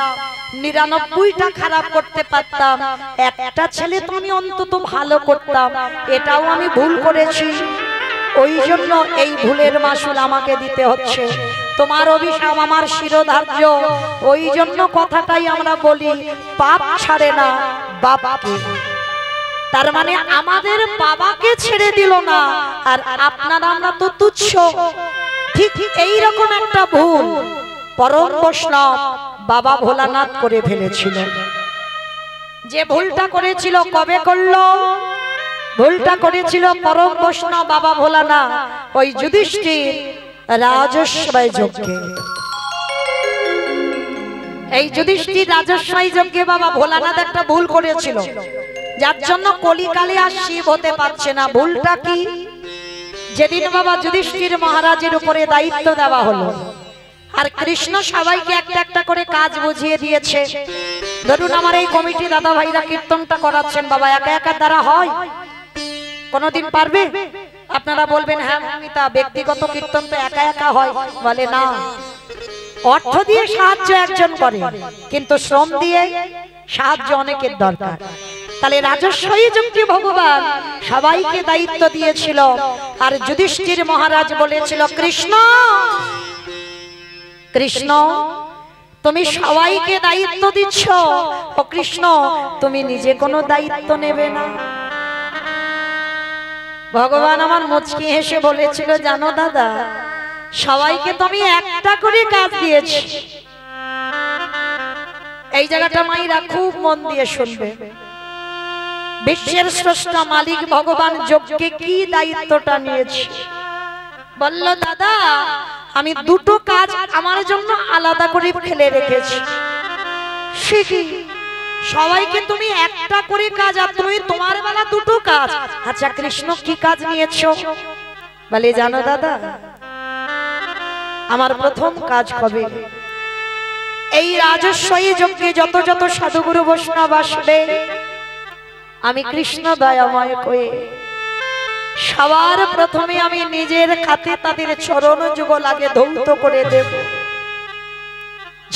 99টা খারাপ করতে পারতাম, একটা ছেলে তো আমি অন্তত ভালো করতাম, এটাও আমি ভুল করেছি। ওই জন্য এই ভুলের মাসুল আমাকে দিতে হচ্ছে। তোমার অভিশাপ আমার শিরোধার্য। ওই জন্য কথাটাই আমরা বলি, পাপ ছাড়ে না বাবাকে। তার মানে আমাদের বাবাকে ছেড়ে দিল না, আর আপনারা আমরা তো তুচ্ছ। ঠিক এইরকম একটা ভুল পরম বৈষ্ণব বাবা ভোলানাথ করে ফেলেছিল। যে ভুলটা করেছিল কবে করলো? ভুলটা করেছিল পরম বৈষ্ণব বাবা ভোলানাথ ওই যুধিষ্ঠির রাজস্বয় যজ্ঞে। এই যুধিষ্ঠির রাজস্বই যজ্ঞে বাবা ভোলানাথ একটা ভুল করেছিল, যার জন্য কলিকালে আর শিব হতে পারছে না। ভুলটা কি? যেদিন বাবা যুধিষ্ঠির মহারাজের উপরে দায়িত্ব দেওয়া হলো, আর কৃষ্ণ সবাইকে একটা একটা করে কাজ বুঝিয়ে দিয়েছে। ধরুন আমার এই কমিটি দাদা ভাইরা কীর্তনটা করাচ্ছেন, বাবা একা একা দ্বারা হয়? কোনদিন পারবে? আপনারা বলবেন হ্যাঁ তা ব্যক্তিগত কীর্তন তো একা একা হয়, বলে না। অর্থ দিয়ে সাহায্য একজন করে, কিন্তু শ্রম দিয়ে সাহায্য অনেকের দরকার। তাহলে রাজস্বই যজ্ঞে ভগবান সবাইকে দায়িত্ব দিয়েছিল, আর যুধিষ্ঠির মহারাজ বলেছিল কৃষ্ণ কৃষ্ণ তুমি সবাইকে দায়িত্ব দিচ্ছ, ও কৃষ্ণ তুমি নিজে কোনো দায়িত্ব নেবে না। ভগবান আমার মুচকি হেসে বলেছিল জানো দাদা, সবাইকে তুমি একটা করে কাজ দিয়েছি। এই জায়গাটা মাইরা খুব মন দিয়ে শুনবে। বিশ্বের স্রষ্টা মালিক ভগবান যজ্ঞে কি দায়িত্বটা নিয়েছে? বলল দাদা আমি দুটো কাজ আমার জন্য আলাদা করে ফেলে রেখেছি। সে কি? সবাইকে তুমি একটা করে কাজ, আর তুমি তোমার বেলা দুটো কাজ। আচ্ছা কৃষ্ণ কি কাজ নিয়েছো? বলে জানো দাদা, আমার প্রথম কাজ হবে এই রাজস্বই যজ্ঞে যত যত সাধুগুরু বৈষ্ণব আসবে, আমি কৃষ্ণ দয়াময় কয়ে সবার প্রথমে আমি নিজের হাতে তাদের চরণ যুগল আগে ধৌত করে দেব।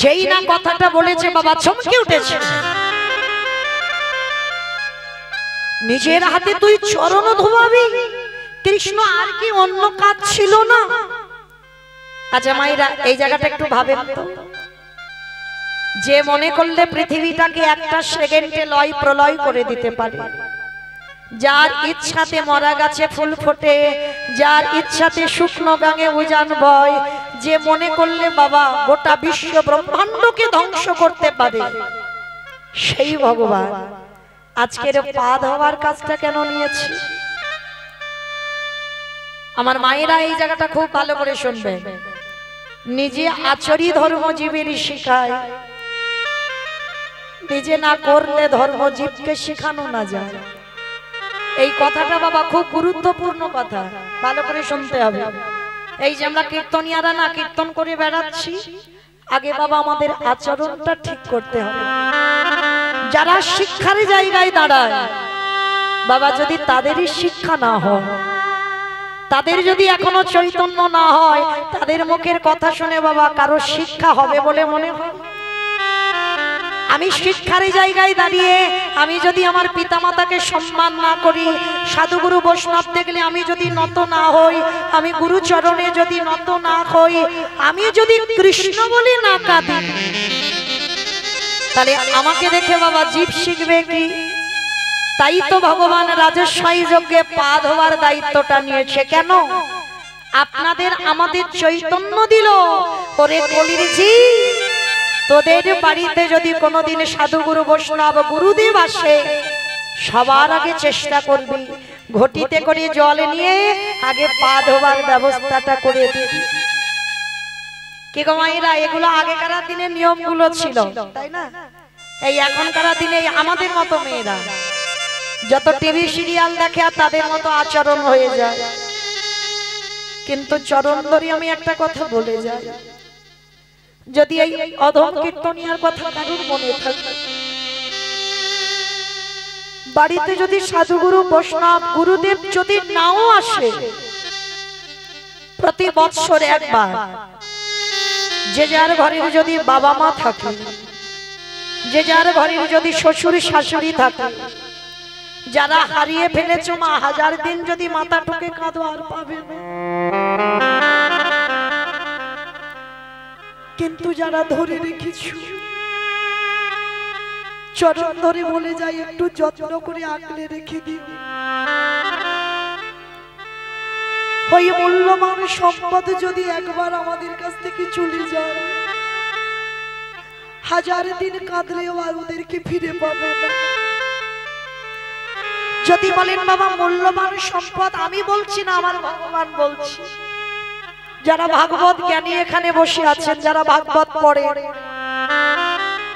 যেই না কথাটা বলেছে বাবা চমকে উঠেছে। নিজের হাতে তুই চরণ ধোয়াবি? কৃষ্ণ আর কি অন্য কাজ ছিল না? আচ্ছা মাইরা এই জায়গাটা একটু ভাবেন তো, যে মনে করলে পৃথিবীটাকে একটা সেকেন্ডে লয় প্রলয় করে দিতে পারে, যার ইচ্ছাতে মরা গাছে ফুল ফোটে, যার ইচ্ছাতে শুকনো গাঙে উজান বয়, যে মনে করলে বাবা গোটা বিশ্ব ব্রহ্মাণ্ডকে ধ্বংস করতে পারে, সেই ভগবান আজকের পা ধোয়ার কাজটা কেন নিয়েছে? আমার মায়েরা এই জায়গাটা খুব ভালো করে শুনবে। নিজে আচরি ধর্মজীবীর শিখায়, নিজে না করলে ধর্মজীবকে শেখানো না যায়। এই কথাটা বাবা খুব গুরুত্বপূর্ণ কথা, ভালো করে শুনতে হবে। এই যে আমরা কীর্তনিয়ারা না কীর্তন করে বেড়াচ্ছি, আগে বাবা আমাদের আচরণটা ঠিক করতে হবে। যারা শিক্ষার জায়গায় দাঁড়ায় বাবা, যদি তাদেরই শিক্ষা না হয়, তাদের যদি এখনো চৈতন্য না হয়, তাদের মুখের কথা শুনে বাবা কারো শিক্ষা হবে বলে মনে হয়? আমি শিক্ষার জায়গায় দাঁড়িয়ে আমি যদি আমার পিতামাতাকে সম্মান না করি, সাধুগুরু বৈষ্ণব দেখলে আমি যদি নত না হই, আমি গুরুচরণে যদি নত না হই, আমি যদি কৃষ্ণ বলি না কাঁদি, তাহলে আমাকে দেখে বাবা জীব শিখবে কি? তাই তো ভগবান রাজস্বই যজ্ঞে পা ধোয়ার দায়িত্বটা নিয়েছে। কেন? আপনাদের আমাদের চৈতন্য দিল, ওরে কলির জীব, তোদের বাড়িতে যদি কোনোদিন সাধুগুরু বৈষ্ণব গুরুদেব আসে, সবার আগে চেষ্টা করবি ঘটিতে করে জল নিয়ে আগে পা ধোবার ব্যবস্থাটা করে দিবি। কি গো মায়েরা, এগুলো আগেকার দিনে নিয়মগুলো ছিল, তাই না? এই এখনকার দিনে আমাদের মতো মেয়েরা যত টিভি সিরিয়াল দেখে আর তাদের মতো আচরণ হয়ে যায়। কিন্তু চরণ ধরে আমি একটা কথা বলে যাই, যদি এই অধম কীর্তনিয়ার কথা কারোর মনে থাকে, বাড়িতে যদি সাধুগুরু বৈষ্ণব গুরুদেব যদি নাও আসে, প্রতি বৎসর একবার যে যার ঘরের যদি বাবা মা থাকে, যে যার ঘরের যদি শ্বশুর শাশুড়ি থাকে, যারা হারিয়ে ফেলেছো মা, হাজার দিন যদি মাথা ঠুকে কাঁদো আর পাবে না, কিন্তু যারা ধরে রেখেছো চরণ ধরে বলে যায় একটু যত্ন করে আঁকলে রেখে দিও। ওই মূল্যবান সম্পদ যদি একবার আমাদের কাছ থেকে চলে যায়, হাজার দিন কাঁদলেও আর ওদেরকে ফিরে পাবে না। যদি বলেন বাবা মূল্যবান সম্পদ, আমি বলছি না, আমার ভগবান বলছি, যারা ভাগবত জ্ঞানী এখানে বসে আছেন, যারা ভাগবত পড়ে,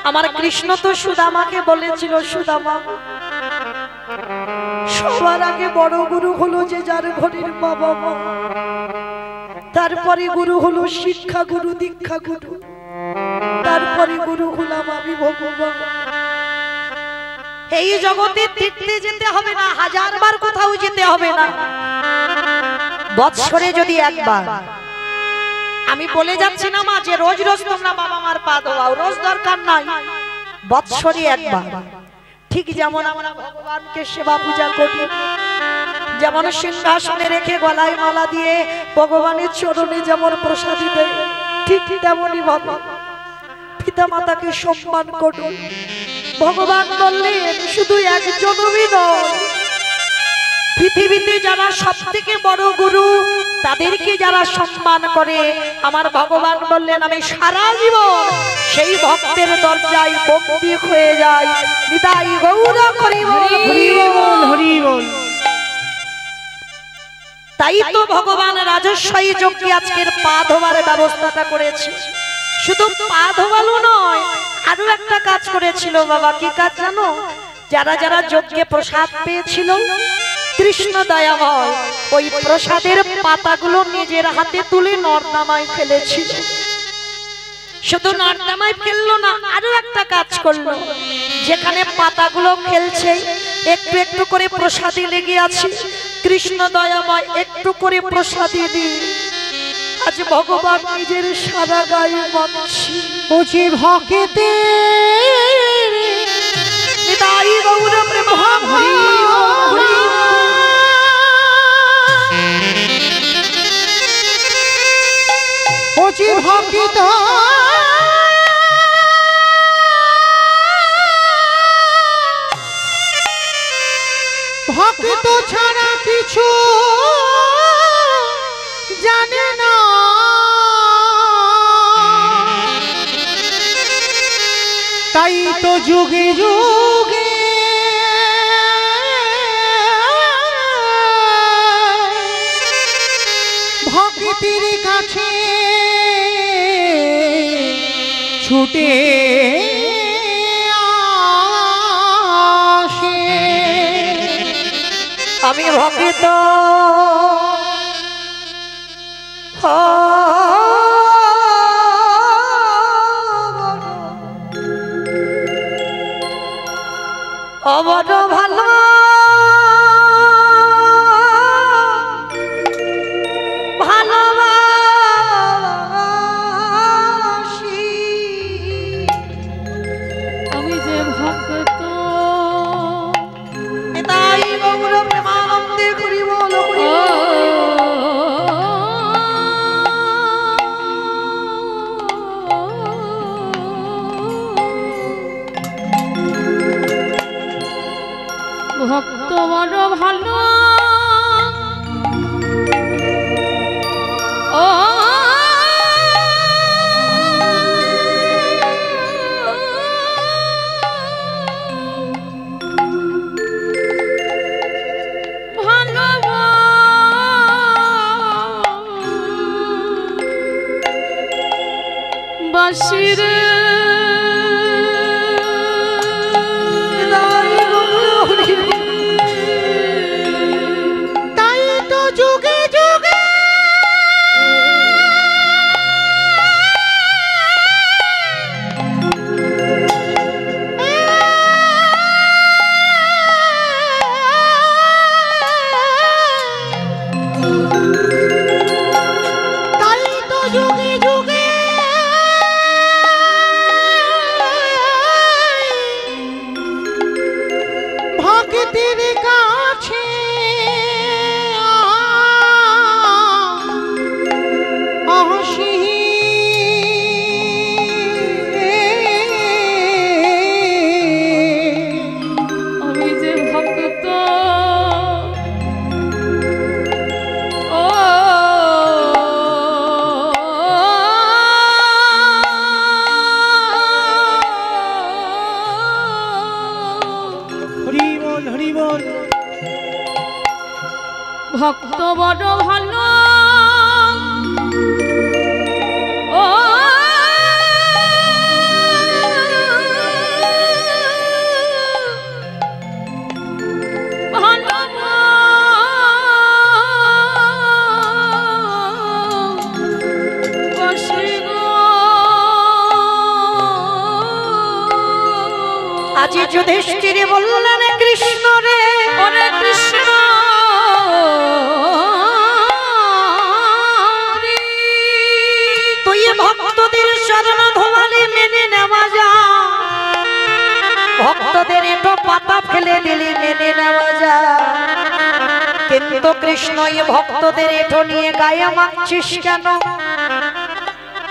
আমার কৃষ্ণ তো সুদামাকে বলেছিল, সুদামা সবার আগে বড় গুরু হলো যে যার ঘরের বাবা মা, তারপরে গুরু হলো শিক্ষা গুরু, দীক্ষা গুরু, তারপরে গুরু হলাম আমি ভগবান। এই জগতে তীর্থে যেতে হবে না, হাজারবার কোথাও যেতে হবে না, বৎসরে যদি একবার, আমি বলে যাচ্ছি না মা যে রোজ রোজ তোমরা বাবা মার পা ধোয়াও, রোজ দরকার নাই, বৎসরে একবার। ঠিক যেমন আমরা ভগবানকে সেবা পূজা করি, যেমন সিংহাসনে রেখে গলায় মালা দিয়ে ভগবানের চরণে যেমন প্রসাদী দেয়, ঠিক তেমনই বাবা পিতা মাতাকে সম্মান করুন। ভগবান বললেন শুধু একজনই নয়, পৃথিবীতে যারা সব থেকে বড় গুরু তাদেরকে যারা সম্মান করে, আমার ভগবান বললেন আমি সারা জীবন সেই ভক্তের দরজায় বন্দী হয়ে যাই। নিতাই গৌর হরি বল, হরি বল, হরি বল। তাই তো ভগবান রাজস্বী যজ্ঞে আজকের পা ধোয়ার ব্যবস্থাটা করেছে। শুধু পা ধোয়ালো নয়, আরো একটা কাজ করেছিল বাবা। কি কাজ জানো? যারা যারা যজ্ঞে প্রসাদ পেয়েছিল, কৃষ্ণ দয়াময় ওই প্রসাদের পাতাগুলো নিজের হাতে তুলে নর্দমায় ফেলেছিল। শুধু নর্দমায় ফেললো না, আরো একটা কাজ করলো। যেখানে পাতাগুলো ফেলছে একটু একটু করে প্রসাদী লেগে আছে, কৃষ্ণ দয়াময় একটু করে প্রসাদী দিয়ে আজ ভগবান নিজের সারা গায়ে মাখছি। বুঝি ভক্তে নিতাই গৌর প্রেম হরি হরি। বুঝি ভক্ত ভক্ত ছাড়া কিছু জানে না, তাই তো যুগে যুগে ভক্তির কাছে ছুটে আসে। আমি ভক্ত বড় ভালো ভালোবাসি, আমি যে ভক্ত তাই গৌর প্রেমানন্দে করি বল হরি ভক্ত বড় ভালো ও বাসিরে তাই তো যুগে যুগে তাই তো যুগে যুগে ভক্তির কাছে আসি। আমি যে ভক্ত ও হরি বল, হরি বল। ভক্ত বড় ভালো ও যুধিষ্ঠির বললেন কৃষ্ণ রে, ওরে কৃষ্ণ তুই ভক্তদের শরণ ধোয়ালে মেনে নেওয়া যায়, ভক্তদের এটো পাতা ফেলে দিলি মেনে নেওয়া যায়, কিন্তু কৃষ্ণ এ ভক্তদের এটো নিয়ে গায়ে মাখছিস কেন?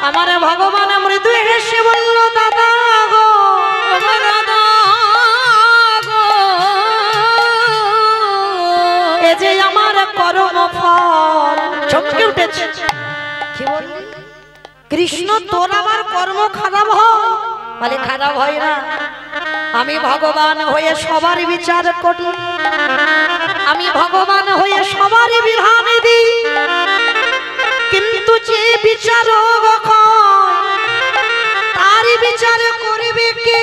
আমার ভগবান মৃদু হেসে বলল দাদা গো, দাদা গো, এ যে আমার কর্মফল। চমকে উঠেছে, কি বললি? কৃষ্ণ তোর আবার কর্ম খারাপ হয়? বলে খারাপ হয় না, আমি ভগবান হয়ে সবার বিচার করি, আমি ভগবান হয়ে সবার বিধান দিই, কিন্তু যে বিচারক তারই বিচার করবে কে?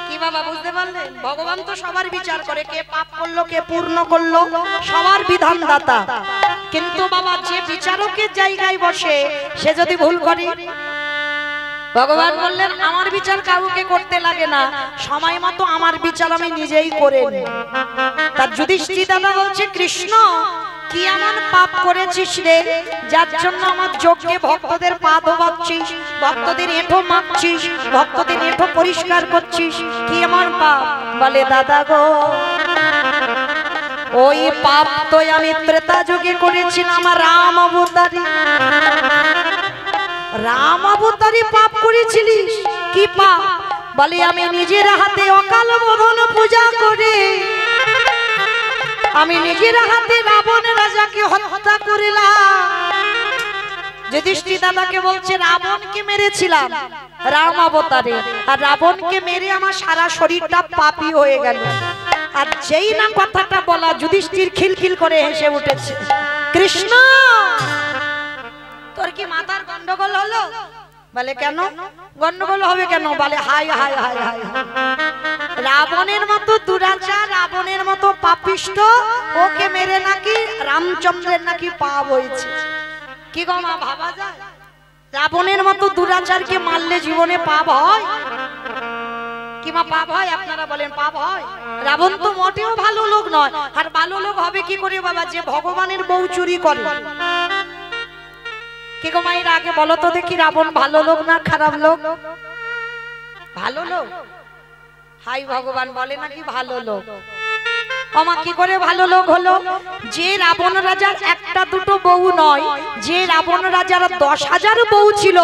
কি বাবা বুঝতে পারলেন? ভগবান তো সবার বিচার করে, কে পাপ করলো কে পূর্ণ করলো সবার বিধানদাতা, কিন্তু বাবা যে বিচারকের জায়গায় বসে সে যদি ভুল করে, ভগবান বললেন আমার বিচার কাউকে করতে লাগে না, সময় মতো আমার বিচার আমি নিজেই করে নিই। তার যুধিষ্ঠির দাদা বলছে কৃষ্ণ কি এমন পাপ করেছিস রে, যার জন্য আমার যজ্ঞে ভক্তদের পা ধোয়াচ্ছিস, ভক্তদের এঁঠো মাখছিস, ভক্তদের এঁঠো পরিষ্কার করছিস, কি এমন পাপ? বলে দাদা গো, ওই পাপ তো আমি ত্রেতা যুগে করেছিলাম রাম অবতারি। রাম অবতারি পাপ করেছিলিস? কি পাপ? বলে আমি নিজের হাতে অকাল বোধন পূজা করে আমি নিজের হাতে রাবণ রাজাকে হত্যা করিলাম। যুধিষ্ঠির দাদাকে বলছে রাবণকে মেরেছিলাম রাম অবতারে, আর রাবণকে মেরে আমার সারা শরীরটা পাপী হয়ে গেল। আর যেই না কথাটা বলা, যুধিষ্ঠির খিলখিল করে হেসে উঠেছে। কৃষ্ণ তোর কি মাথার গন্ডগোল হলো? বলে কেন গন্ডগোল হবে কেন? বলে হাই হাই হাই হাই, রাবণের মতো দুরাচার, রাবণের মতো পাপিষ্ট, ওকে মেরে নাকি রামচন্দ্রের নাকি পাপ হয়েছে। কি গো মা, ভাবা যায়? রাবণের মতো দুরাচারকে মারলে জীবনে পাপ হয়? কি মা পাপ হয়? আপনারা বলেন পাপ হয়? রাবণ তো মোটেও ভালো লোক নয়, আর ভালো লোক হবে কি করে বাবা যে ভগবানের বউ চুরি করে? কি গো মায়ের আগে বলো তো দেখি, রাবণ ভালো লোক না খারাপ লোক? ভালো লোক। হাই ভগবান বলে নাকি ভালো লোক। আমা কি করে ভালো লোক হলো? যে রাবণ রাজার একটা দুটো বউ নয়, যে রাবণ রাজার 10,000 বউ ছিল,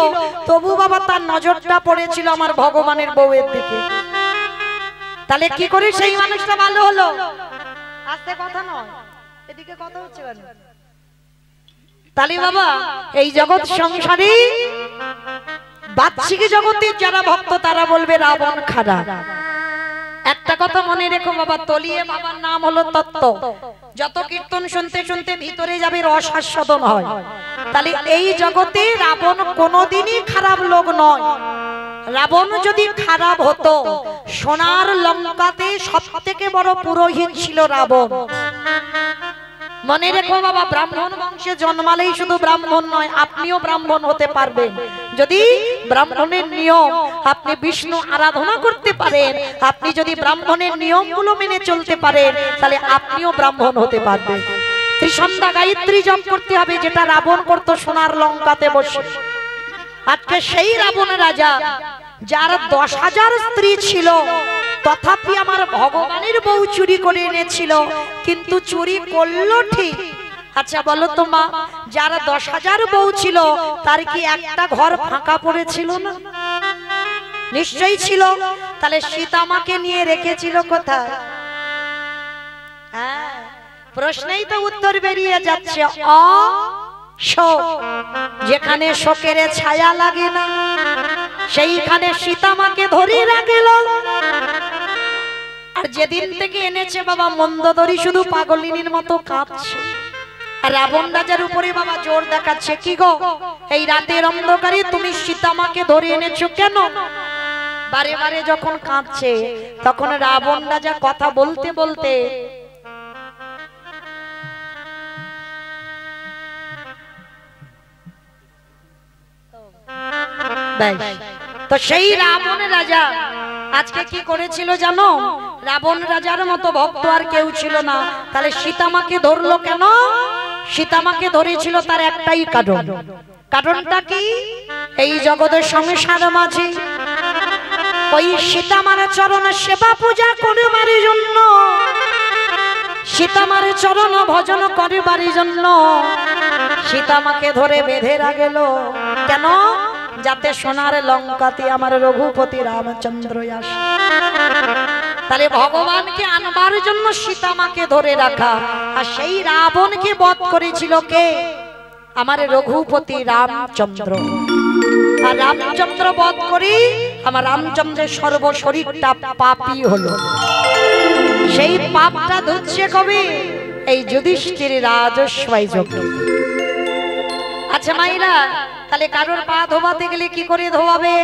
তবু বাবা তার নজরটা পড়েছিল আমার ভগবানের বউয়ের দিকে। তাহলে কি করে সেই মানুষটা ভালো হলো? আস্তে কথা নয়, এদিকে কথা হচ্ছে কেন? তাহলে বাবা এই জগৎ সংসারে বাহ্যিক জগতে যারা ভক্ত তারা বলবে রাবণ খারাপ। একটা কথা মনে রেখো বাবা, তলিয়ে বাবার নাম হলো তত্ত্ব। যত কীর্তন শুনতে শুনতে ভিতরে যাবে রস আস্বাদন হয়। তাহলে এই জগতে রাবণ কোনোদিনই খারাপ লোক নয়। রাবণ যদি খারাপ হতো, সোনার লঙ্কাতে সবথেকে বড় পুরোহিত ছিল রাবণ। মনে রেখো বাবা, ব্রাহ্মণ বংশে জন্মালেই শুধু ব্রাহ্মণ নয়, আপনিও ব্রাহ্মণ হতে পারবেন যদি ব্রাহ্মণের নিয়ম আপনি বিষ্ণু আরাধনা করতে পারেন। আপনি যদি ব্রাহ্মণের নিয়মগুলো মেনে চলতে পারেন, তাহলে আপনিও ব্রাহ্মণ হতে পারবেন। ত্রিসন্ধ্যা গায়ত্রী জপ করতে হবে, যেটা রাবণ করত সোনার লঙ্কাতে বসে। আজকে সেই রাবণ রাজা যার 10,000 স্ত্রী ছিল, তথাপি আমার ভগবানের বউ চুরি করে এনেছিল, কিন্তু চুরি করলো ঠিক। আচ্ছা বলো তো মা, যার 10,000 বউ ছিল তার কি একটা ঘর ফাঁকা পড়েছিল না? নিশ্চয়ই ছিল। তাহলে সীতা মাকে নিয়ে রেখেছিল কোথায়? হ্যাঁ, প্রশ্নেই তো উত্তর বেরিয়ে যাচ্ছে। শোক, যেখানে শোকের ছায়া লাগে না সেইখানে সীতা মাকে ধরে রাখল। আর যেদিন থেকে এনেছে বাবা মন্দোদরী শুধু পাগলিনীর মতো কাঁদছে। আর রাবণ রাজার উপরে বাবা জোর দেখাচ্ছে, কি গো এই রাতের অন্ধকারে তুমি সীতা মাকে ধরে এনেছো কেন? বারে বারে যখন কাঁদছে, তখন রাবণ রাজা কথা বলতে বলতে তো সেই রাবণ রাজা আজকে কি করেছিল জানো? রাবণ রাজার মতো ভক্ত আর কেউ ছিল না। তাহলে সীতামাকে ধরলো কেন? সীতামাকে ধরেছিল তার একটাই কারণ। কারণটা কি? এই জগতের সংসার মাঝে ওই সীতামার চরণ সেবা পূজা করবার জন্য, সীতামার চরণ ভজন করবার জন্য সীতামাকে ধরে বেঁধে গেল। কেন? যাতে সোনার লঙ্কাতে আমার রঘুপতি রামচন্দ্র আসে। তাহলে ভগবানকে আনবার জন্য সীতামাকে ধরে রাখা। আর সেই রাবণকে বধ করেছিল কে? আমার রঘুপতি রামচন্দ্র। আর রামচন্দ্র বধ করি আমার রামচন্দ্রের সর্বশরীরটা পাপী হলো। সেই পাপটা ধুচ্ছে কবি এই যুধিষ্ঠির রাজস্বাই যোগ্য। আচ্ছা মাইরা, তাহলে কারোর পা ধোবাতে গেলে কি করে ধোয়াবে?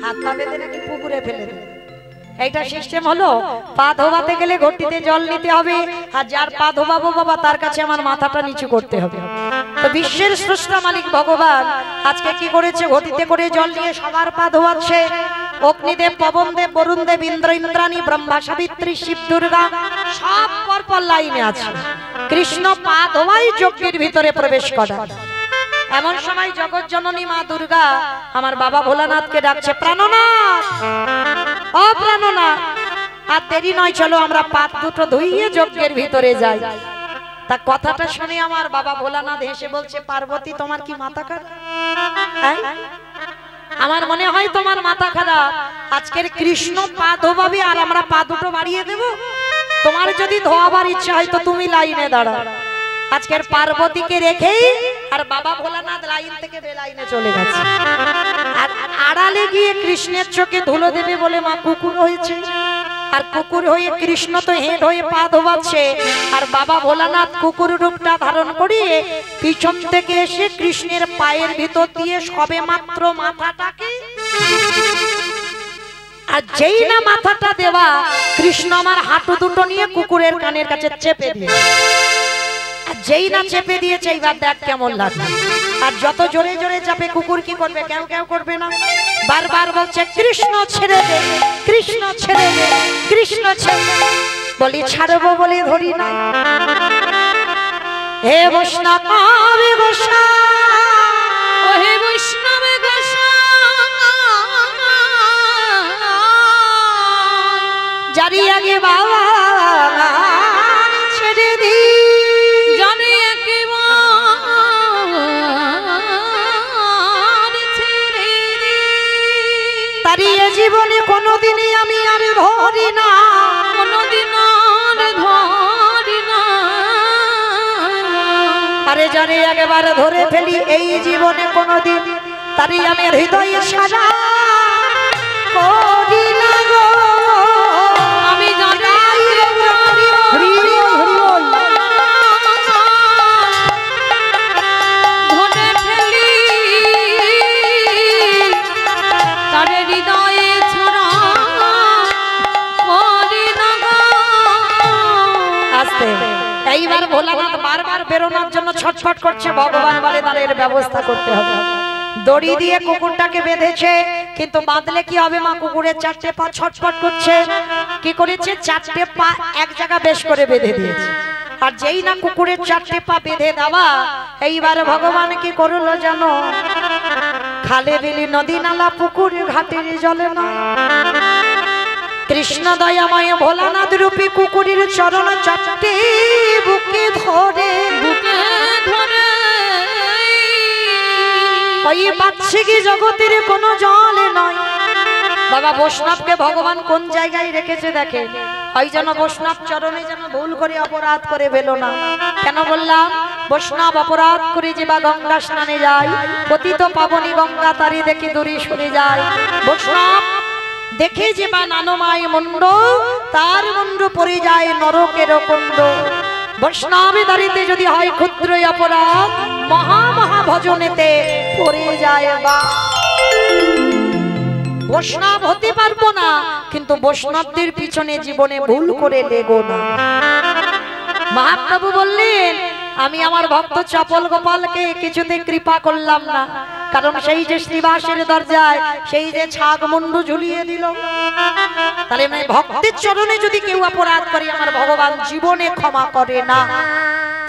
হাত পা বেঁধে নাকি পুকুরে ফেলে দেবে, এইটা সিস্টেম হলো? পা ধোবাতে গেলে ঘটিতে জল নিতে হবে, আর যার পা ধোবাবো বাবা তার কাছে আমার মাথাটা নিচু করতে হবে। তো বিশ্বের স্রষ্টা মালিক ভগবান আজকে কি করেছে? ঘটিতে করে জল নিয়ে সবার পা ধোয়াচ্ছে। অগ্নিদেব, পবনদেব, বরুণদেব, ইন্দ্র, ইন্দ্রাণী, ব্রহ্মা, সাবিত্রী, শিব, দুর্গা সব পরপর লাইনে আছে। কৃষ্ণ পা ধোয়াই যজ্ঞের ভিতরে প্রবেশ করে। এমন সময় জগৎ জননী মা দুর্গা আমার বাবা ভোলানাথকে ডাকছে, প্রাণনাথ, ও প্রাণনাথ, আর দেরি নয়, চলো আমরা পাত দুটো ধুইয়ে যজ্ঞের ভিতরে যাই। তা কথাটা শুনে আমার বাবা ভোলানাথ হেসে বলছে, পার্বতী তোমার কি মাথা খারাপ? আমার মনে হয় তোমার মাথা খারাপ। আজকের কৃষ্ণ পা ধোবাবে আর আমরা পা দুটো বাড়িয়ে দেব? তোমার যদি ধোয়াবার ইচ্ছা হয় তো তুমি লাইনে দাঁড়াও। আজকের পার্বতীকে রেখেই আর বাবা ভোলানাথ লাইন থেকে বেলাইনে চলে গেছে। আর আড়ালে গিয়ে কৃষ্ণের চোখে ধুলো দেবে বলে মা কুকুর হয়েছে। আর কুকুর হয়ে কৃষ্ণ তো হেড হয়ে পা ধোবাচ্ছে, আর বাবা ভোলানাথ কুকুর রূপটা ধারণ করিয়ে পিছন থেকে এসে কৃষ্ণের পায়ের ভিতর দিয়ে সবে মাত্র মাথাটাকে, আর যেই না মাথাটা দেওয়া কৃষ্ণ আমার হাঁটু দুটো নিয়ে কুকুরের কানের কাছে চেপে দিয়ে, আর যেই না চেপে দিয়েছে এইবার দেখ কেমন লাগে। আর যত জোরে জোরে চাপে কুকুর কি করবে? কেউ কেউ করবে না, বারবার বলছে কৃষ্ণ ছেড়ে দে, কৃষ্ণ ছেড়ে দে, কৃষ্ণ ছেড়ে দে। বলি ছাড়বো বলে ধরি না। হে বৈষ্ণব গোসা, ও হে বৈষ্ণব গোসা, জারি আগে বাবা ছেড়ে দি, জানি তারিয়ে জীবনে কোনোদিনই আমি আর ধরি না, কোনদিন আর ধরি না। আরে জানি একবার ধরে ফেলি এই জীবনে কোনোদিন, তারই আমি হৃদয়ে সাজা করি না গো। আমি জানি ধরে ফেলি তারে হৃদয়ে ছড়া করি না গো। আস্তে এইবার ভোলানাথ বারবার বেরোনোর জন্য ছটফট করছে। ভগবান বলে তার এর ব্যবস্থা করতে হবে। দড়ি দিয়ে কুকুরটাকে বেঁধেছে, কিন্তু বাঁধলে কি হবে মা? কুকুরের চারটে পা ছটফট করছে। কি করেছে? চারটে পা এক জায়গা বেশ করে বেঁধে দিয়েছে। আর যেই না কুকুরের চারটে পা বেঁধে দেওয়া, এইবার ভগবান কি করলো জানো? খালে বিলি নদী নালা পুকুর ঘাটের জলে না, কৃষ্ণ দয়াময় ভোলানাথ রূপী কুকুরের চরণ চারটে বুকে ধরে, বুকে ধরে ওই পাচ্ছে কি জগতের কোনো জল নয়। বাবা বৈষ্ণবকে ভগবান কোন জায়গায় রেখেছে দেখে, ওই যেন বৈষ্ণব চরণে যেন ভুল করে অপরাধ করে ফেলো না। কেন বললাম? বৈষ্ণব অপরাধ করে যে বা গঙ্গা স্নানে যায়, পতিত পাবনী গঙ্গা তারি দেখে দূরে সরে যায়। বৈষ্ণব দেখে যে বা নানমায় মুন্ড, তার মুন্ড পড়ে যায় নরকের কুণ্ড। বৈষ্ণবে দাঁড়িতে যদি হয় ক্ষুদ্র অপরাধ, মহা মহা ভজনেতে পড়ে যায় বা। বৈষ্ণব হতে পারবো না, কিন্তু বৈষ্ণবদের পিছনে জীবনে ভুল করে লেগো না। মহাপ্রভু বললেন, আমি আমার ভক্ত চপল গোপালকে কিছুতে কৃপা করলাম না, কারণ সেই যে শ্রীবাসের দরজায় সেই যে ছাগ মুন্ডু ঝুলিয়ে দিল। তাহলে মানে ভক্তের চরণে যদি কেউ অপরাধ করে আমার ভগবান জীবনে ক্ষমা করে না।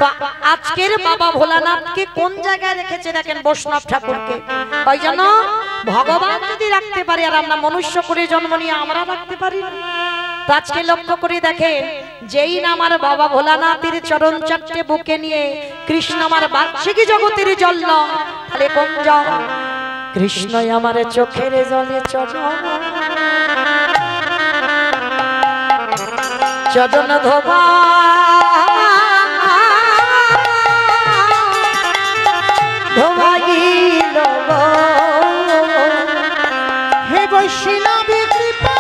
তো আজকের বাবা ভোলানাথকে কোন জায়গায় রেখেছে দেখেন, বৈষ্ণব ঠাকুরকে। ওই জন্য ভগবান যদি রাখতে পারে আর আমরা মনুষ্য করে জন্ম নিয়ে আমরা রাখতে পারি না। তো আজকে লক্ষ্য করে দেখেন, যেই না আমার বাবা ভোলানাথের চরণ চারটে বুকে নিয়ে কৃষ্ণ আমার বার্ষিকী জগতের জল, তাহলে কোন জল? কৃষ্ণই আমার চোখের জলে চরণ চরণ ধোবা ধোবাইল হে বৈষ্ণবী কৃপা,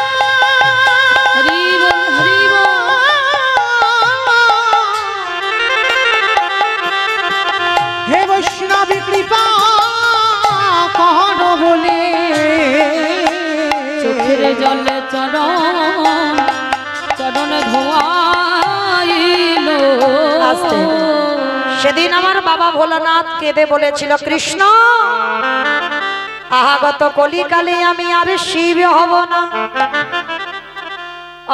হরি বল হরি বল। হে বৈষ্ণবী কৃপা কর বলে চোখের জলে চরণ চরণ ধোয়াইল। আস্তে। সেদিন আমার বাবা ভোলানাথ কেঁদে বলেছিল, কৃষ্ণ আহাগত কলিকালে আমি আর শিব হব না।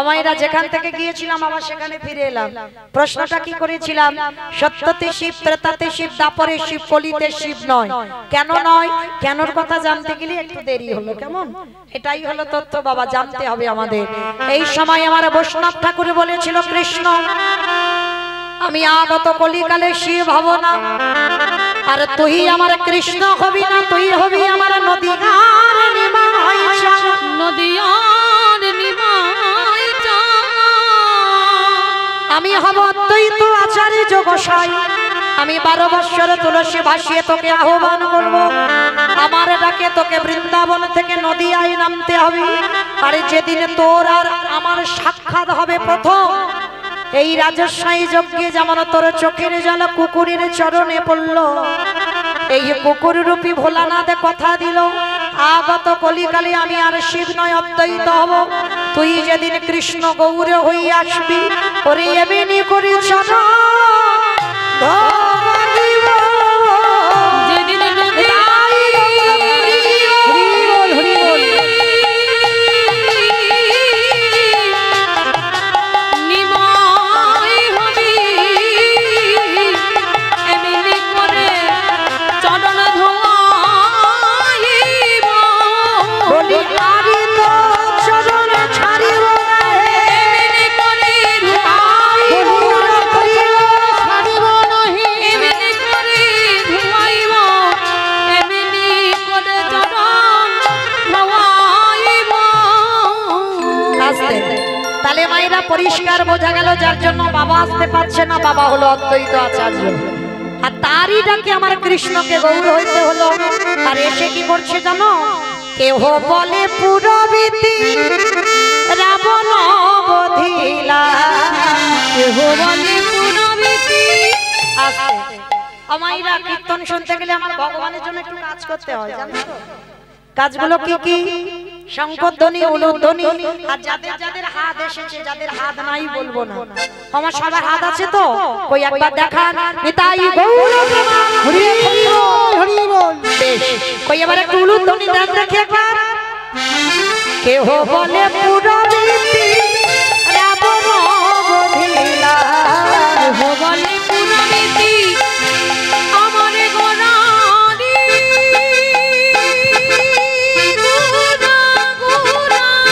আমায়রা যেখান থেকে গিয়েছিলাম আবার সেখানে ফিরে এলাম। প্রশ্নটা কি করেছিলাম? সত্যতে শিব, ত্রেতাতে শিব, দাপরে শিব, কলিতে শিব নয়। কেন নয়? কেনর কথা জানতে গেলে একটু দেরি হলো। কেমন? এটাই হলো তথ্য বাবা, জানতে হবে আমাদের। এই সময় আমার বৈষ্ণব ঠাকুর বলেছিল, কৃষ্ণ আমি আগত কলিকালে শিব হব না, আর তুই আমার কৃষ্ণ হবি না, তুই হবি আমার নদীয়ার নিমাই চাঁদ। নদিয়ার নিমাই চাঁদ। আমি হব অদ্বৈত আচার্য গোসাই। আমি 12 বৎসর তুলসী ভাসিয়ে তোকে আহ্বান করব। আমার ডাকে তোকে বৃন্দাবন থেকে নদিয়ায় নামতে হবে। আর যেদিন তোর আর আমার সাক্ষাৎ হবে প্রথম, এই রাজস্বাই যজ্ঞে যেমন তোর চোখের জল কুকুরের চরণে পড়ল, এই কুকুর রূপী ভোলানাথ কথা দিল, আগত কলিকালে আমি আর শিব নয় অদ্বৈত হব। তুই যেদিন কৃষ্ণ গৌর হয়ে আসবি, ওরে এমনি করে চরণ ধরিব। যেদিন নিমাই হবি, এমনি করে চরণ ধোয়াইব। বলি আরি তো চরণ ছাড়িব না, এমনি করে ধোয়াইব। ছাড়িব নাহি। এমনি করে ধোয়াইব, এমনি করে চরণ ধোয়াইব। আসতে। তাহলে মায়েরা পরিষ্কার বোঝা গেল যার জন্য বাবা আসতে পারছে না, বাবা হলো অদ্বৈত আচার্য। আর তারই ডাকে আমার কৃষ্ণকে গৌর হইতে হলো। আর এসে কি করছে জানো? কেহ বলে পুরবিতি রাবণ বধিলা, কেহ বলে পুরবিতি। আসতে। আমাইরা কীর্তন শুনতে গেলে আমার ভগবানের জন্য একটু কাজ করতে হয়, জানো তো? কাজগুলো কি কি? শঙ্করধ্বনি, উলুধ্বনি। আর যাদের যাদের হাত এসেছে, যাদের হাত নাই বলবো না, আমার সবার হাত আছে তো? কই একবার দেখান। নিতাই গৌর প্রেমানন্দে। হরি বল, হরি বল। বেশ, কই এবার একটু উলুধ্বনি দেন দেখি একবার। কেহ বলে পুরবিতি রাবণ বধিলা, কেহ বলে পুরবিতি আমার গোরারি। গোরা গোরা গোরারি।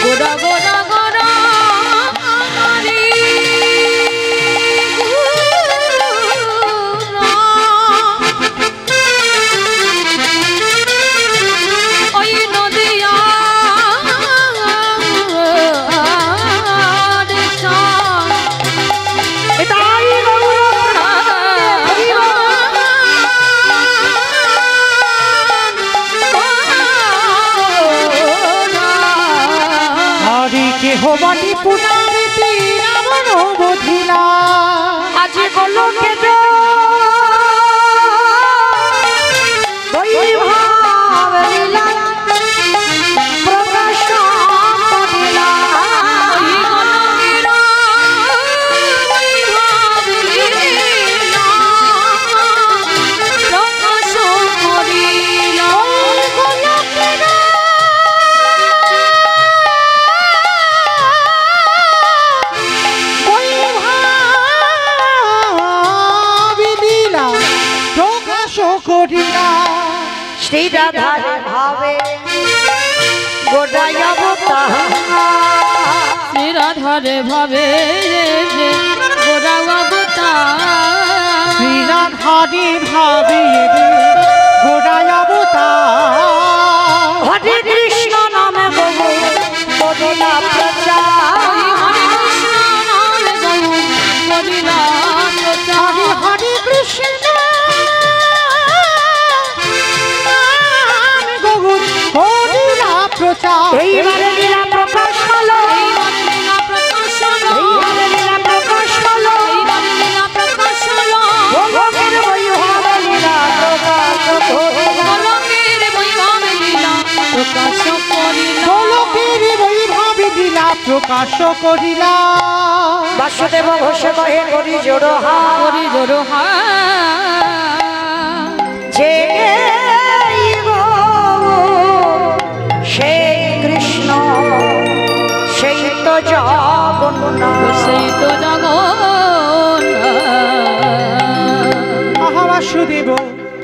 গোরা গোরা গোরা আমারি। করিলাম শ্রী রাধার ভাবে গোটাই অবতার শ্রী রাধার ভাবে গোরা অবতার শ্রী রাধারি ভাবে গোড়ায় অবতার হরে কৃষ্ণ নামে বহু করিলা প্রচার হরে কৃষ্ণ নামে বহু করিলা প্রচার হরে হরে কৃষ্ণ করিলা প্রচার এইবারে লীলা প্রকাশ হলো এইবারে লীলা প্রকাশ হলো এইবারে লীলা প্রকাশ হলো এইবারে লীলা প্রকাশ হলো গোলকের বৈভব লীলা প্রকাশ হলো গোলকের বৈভবে লীলা প্রকাশ করিল গোলকের বৈভবে লীলা প্রকাশ করিলা বাসুদেব ঘোষে কহে করি জোড়ো করি জোড়ো যে সেই কৃষ্ণ সেই তো জগন্নাথ সেই তো জগন আহা বাসুদেব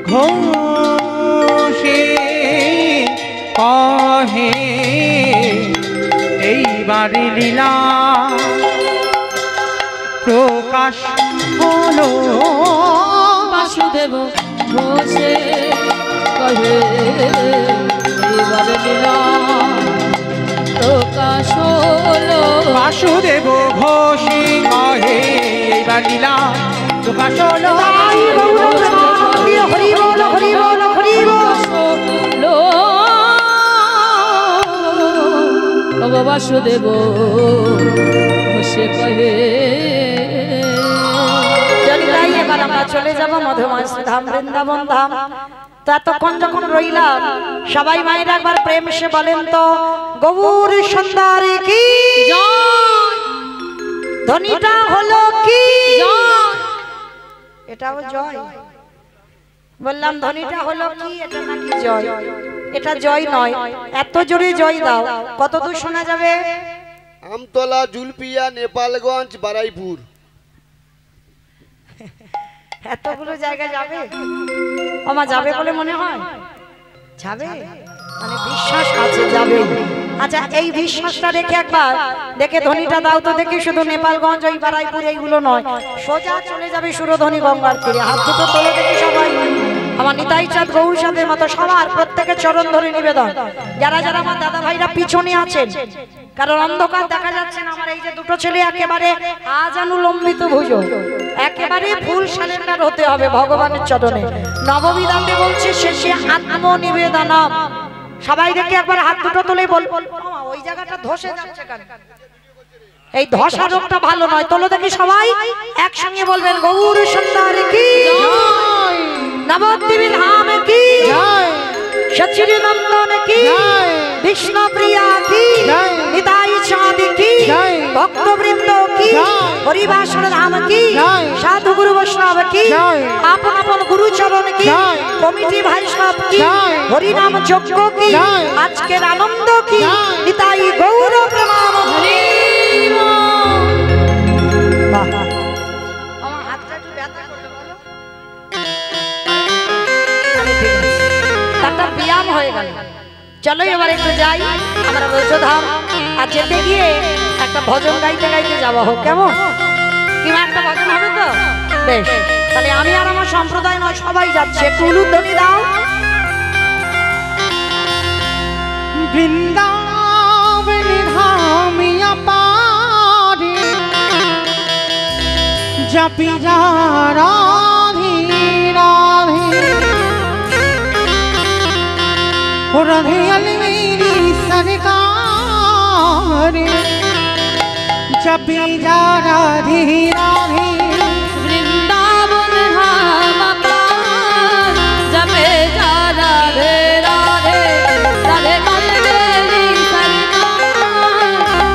ঘোষে কহে এইবারে লীলা প্রকাশ হলো বাসুদেব ঘোষে কহে এইবারে লীলা প্রকাশ হলো বাসুদেব ঘোষে কহে এইবার লীলা প্রকাশ হলো হরি বল হরি বল হরি বল হলো তব বাসুদেব ঘোষে কহে যদি তাই এবার আমরা চলে যাব মধুমাস ধাম বৃন্দাবন ধাম। তো এতক্ষণ যখন রইলাম সবাই মায়ের একবার প্রেম সে বলেন তো গৌর সুন্দর কি জয় ধ্বনিটা হলো কি জয় এটাও জয় বললাম ধ্বনিটা হলো কি এটা নাকি জয় এটা জয় নয় এত জোরে জয় দাও কত দূর শোনা যাবে আমতলা জুলপিয়া নেপালগঞ্জ বারাইপুর এতগুলো জায়গা যাবে ওমা যাবে বলে মনে হয় যাবে মানে বিশ্বাস আছে যাবে আচ্ছা এই বিশ্বাসটা রেখে একবার দেখে ধ্বনিটা দাও তো দেখি শুধু নেপালগঞ্জ ওই বারাইপুর এইগুলো নয় সোজা চলে যাবে সুরধ্বনি গঙ্গার তীরে হাত দুটো তোলে দেখি সবাই আমার নিতাই চাঁদ গৌর সাথের মতো সবার প্রত্যেকের চরণ ধরে নিবেদন যারা যারা আমার দাদা ভাইরা পিছনে আছেন কারণ অন্ধকার দেখা যাচ্ছে না আমার এই যে দুটো ছেলে একেবারে আজানুলম্বিত ভুজো একেবারে ফুল সারেন্ডার হতে হবে ভগবানের চরণে নববিধানে বলছে শেষে আত্মনিবেদনম সবাই দেখে একবার হাত দুটো তুলে বল ওই জায়গাটা ধসে যাচ্ছে কেন এই ধসা রোগটা ভালো নয় তোলো দেখি সবাই একসঙ্গে বলবেন গৌর সুন্দর কি নবদ্বীপ ধাম কি সচিরি নন্দন কি বিষ্ণু প্রিয়া কি নিতাই চাঁদ কি ভক্তবৃন্দ কি হরিবাসর ধাম কি সাধু গুরু বৈষ্ণব কি আপন আপন গুরু চরণ কি কমিটি ভাই সব কি হরিনাম যজ্ঞ কি আজকের আনন্দ কি নিতাই গৌর প্রণাম হরি আমার হাতটা একটু ব্যথা করবে বলো তারটা ব্যায়াম হয়ে গেল চলো এবার একটু যাই আমরা রোজধাম আর যেতে গিয়ে একটা ভজন গাইতে গাইতে যাওয়া হোক কেমন কিংবা একটা ভজন হবে তো বেশ তাহলে আমি আর আমার সম্প্রদায় নয় সবাই যাচ্ছে একটু উলুধ্বনি দাও বৃন্দাবন ধামিয়া পারে জপি যা রাধে রাধে ও রাধে আলি মেরি সরকার জপি যা রাধে রাধে বৃন্দাবন ধাম পার জপে যা রাধে রাধে রাধে কালবেলি সরকার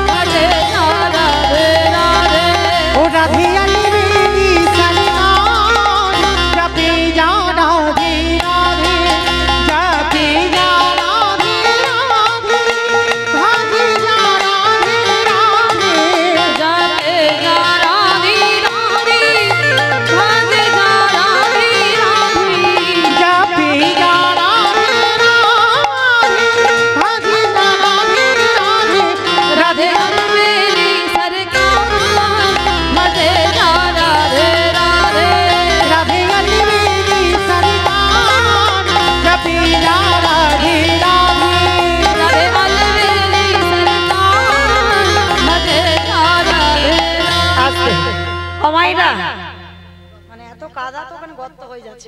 রাধে যা রাধে রাধে ও রাধে আলি মেরি সরকার জপি যা রাধে রাধে জপি যা রাধে রাধে ভাগে যা রাধে রাধে জপে যা রাধে রাধে কাদা তো ওখানে গর্ত হয়ে যাচ্ছে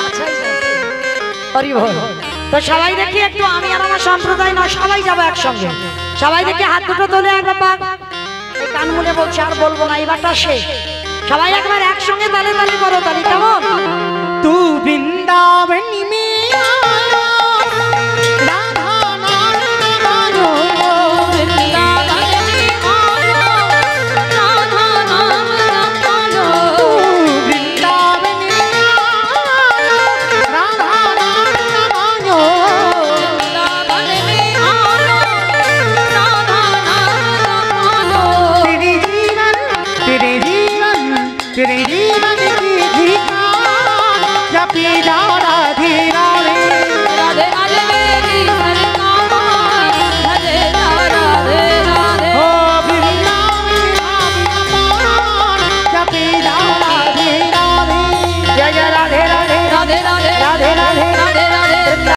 আচ্ছা হরি বল তো সবাই দেখি একটু আমি আর আমার সম্প্রদায় নয় সবাই যাবো একসঙ্গে সবাই দেখি হাত দুটো তোলে আর বাবা এই কান মুলে বলছে আর বলবো না এবারটা শেষ সবাই একবার একসঙ্গে তালে তালে করো তালিকা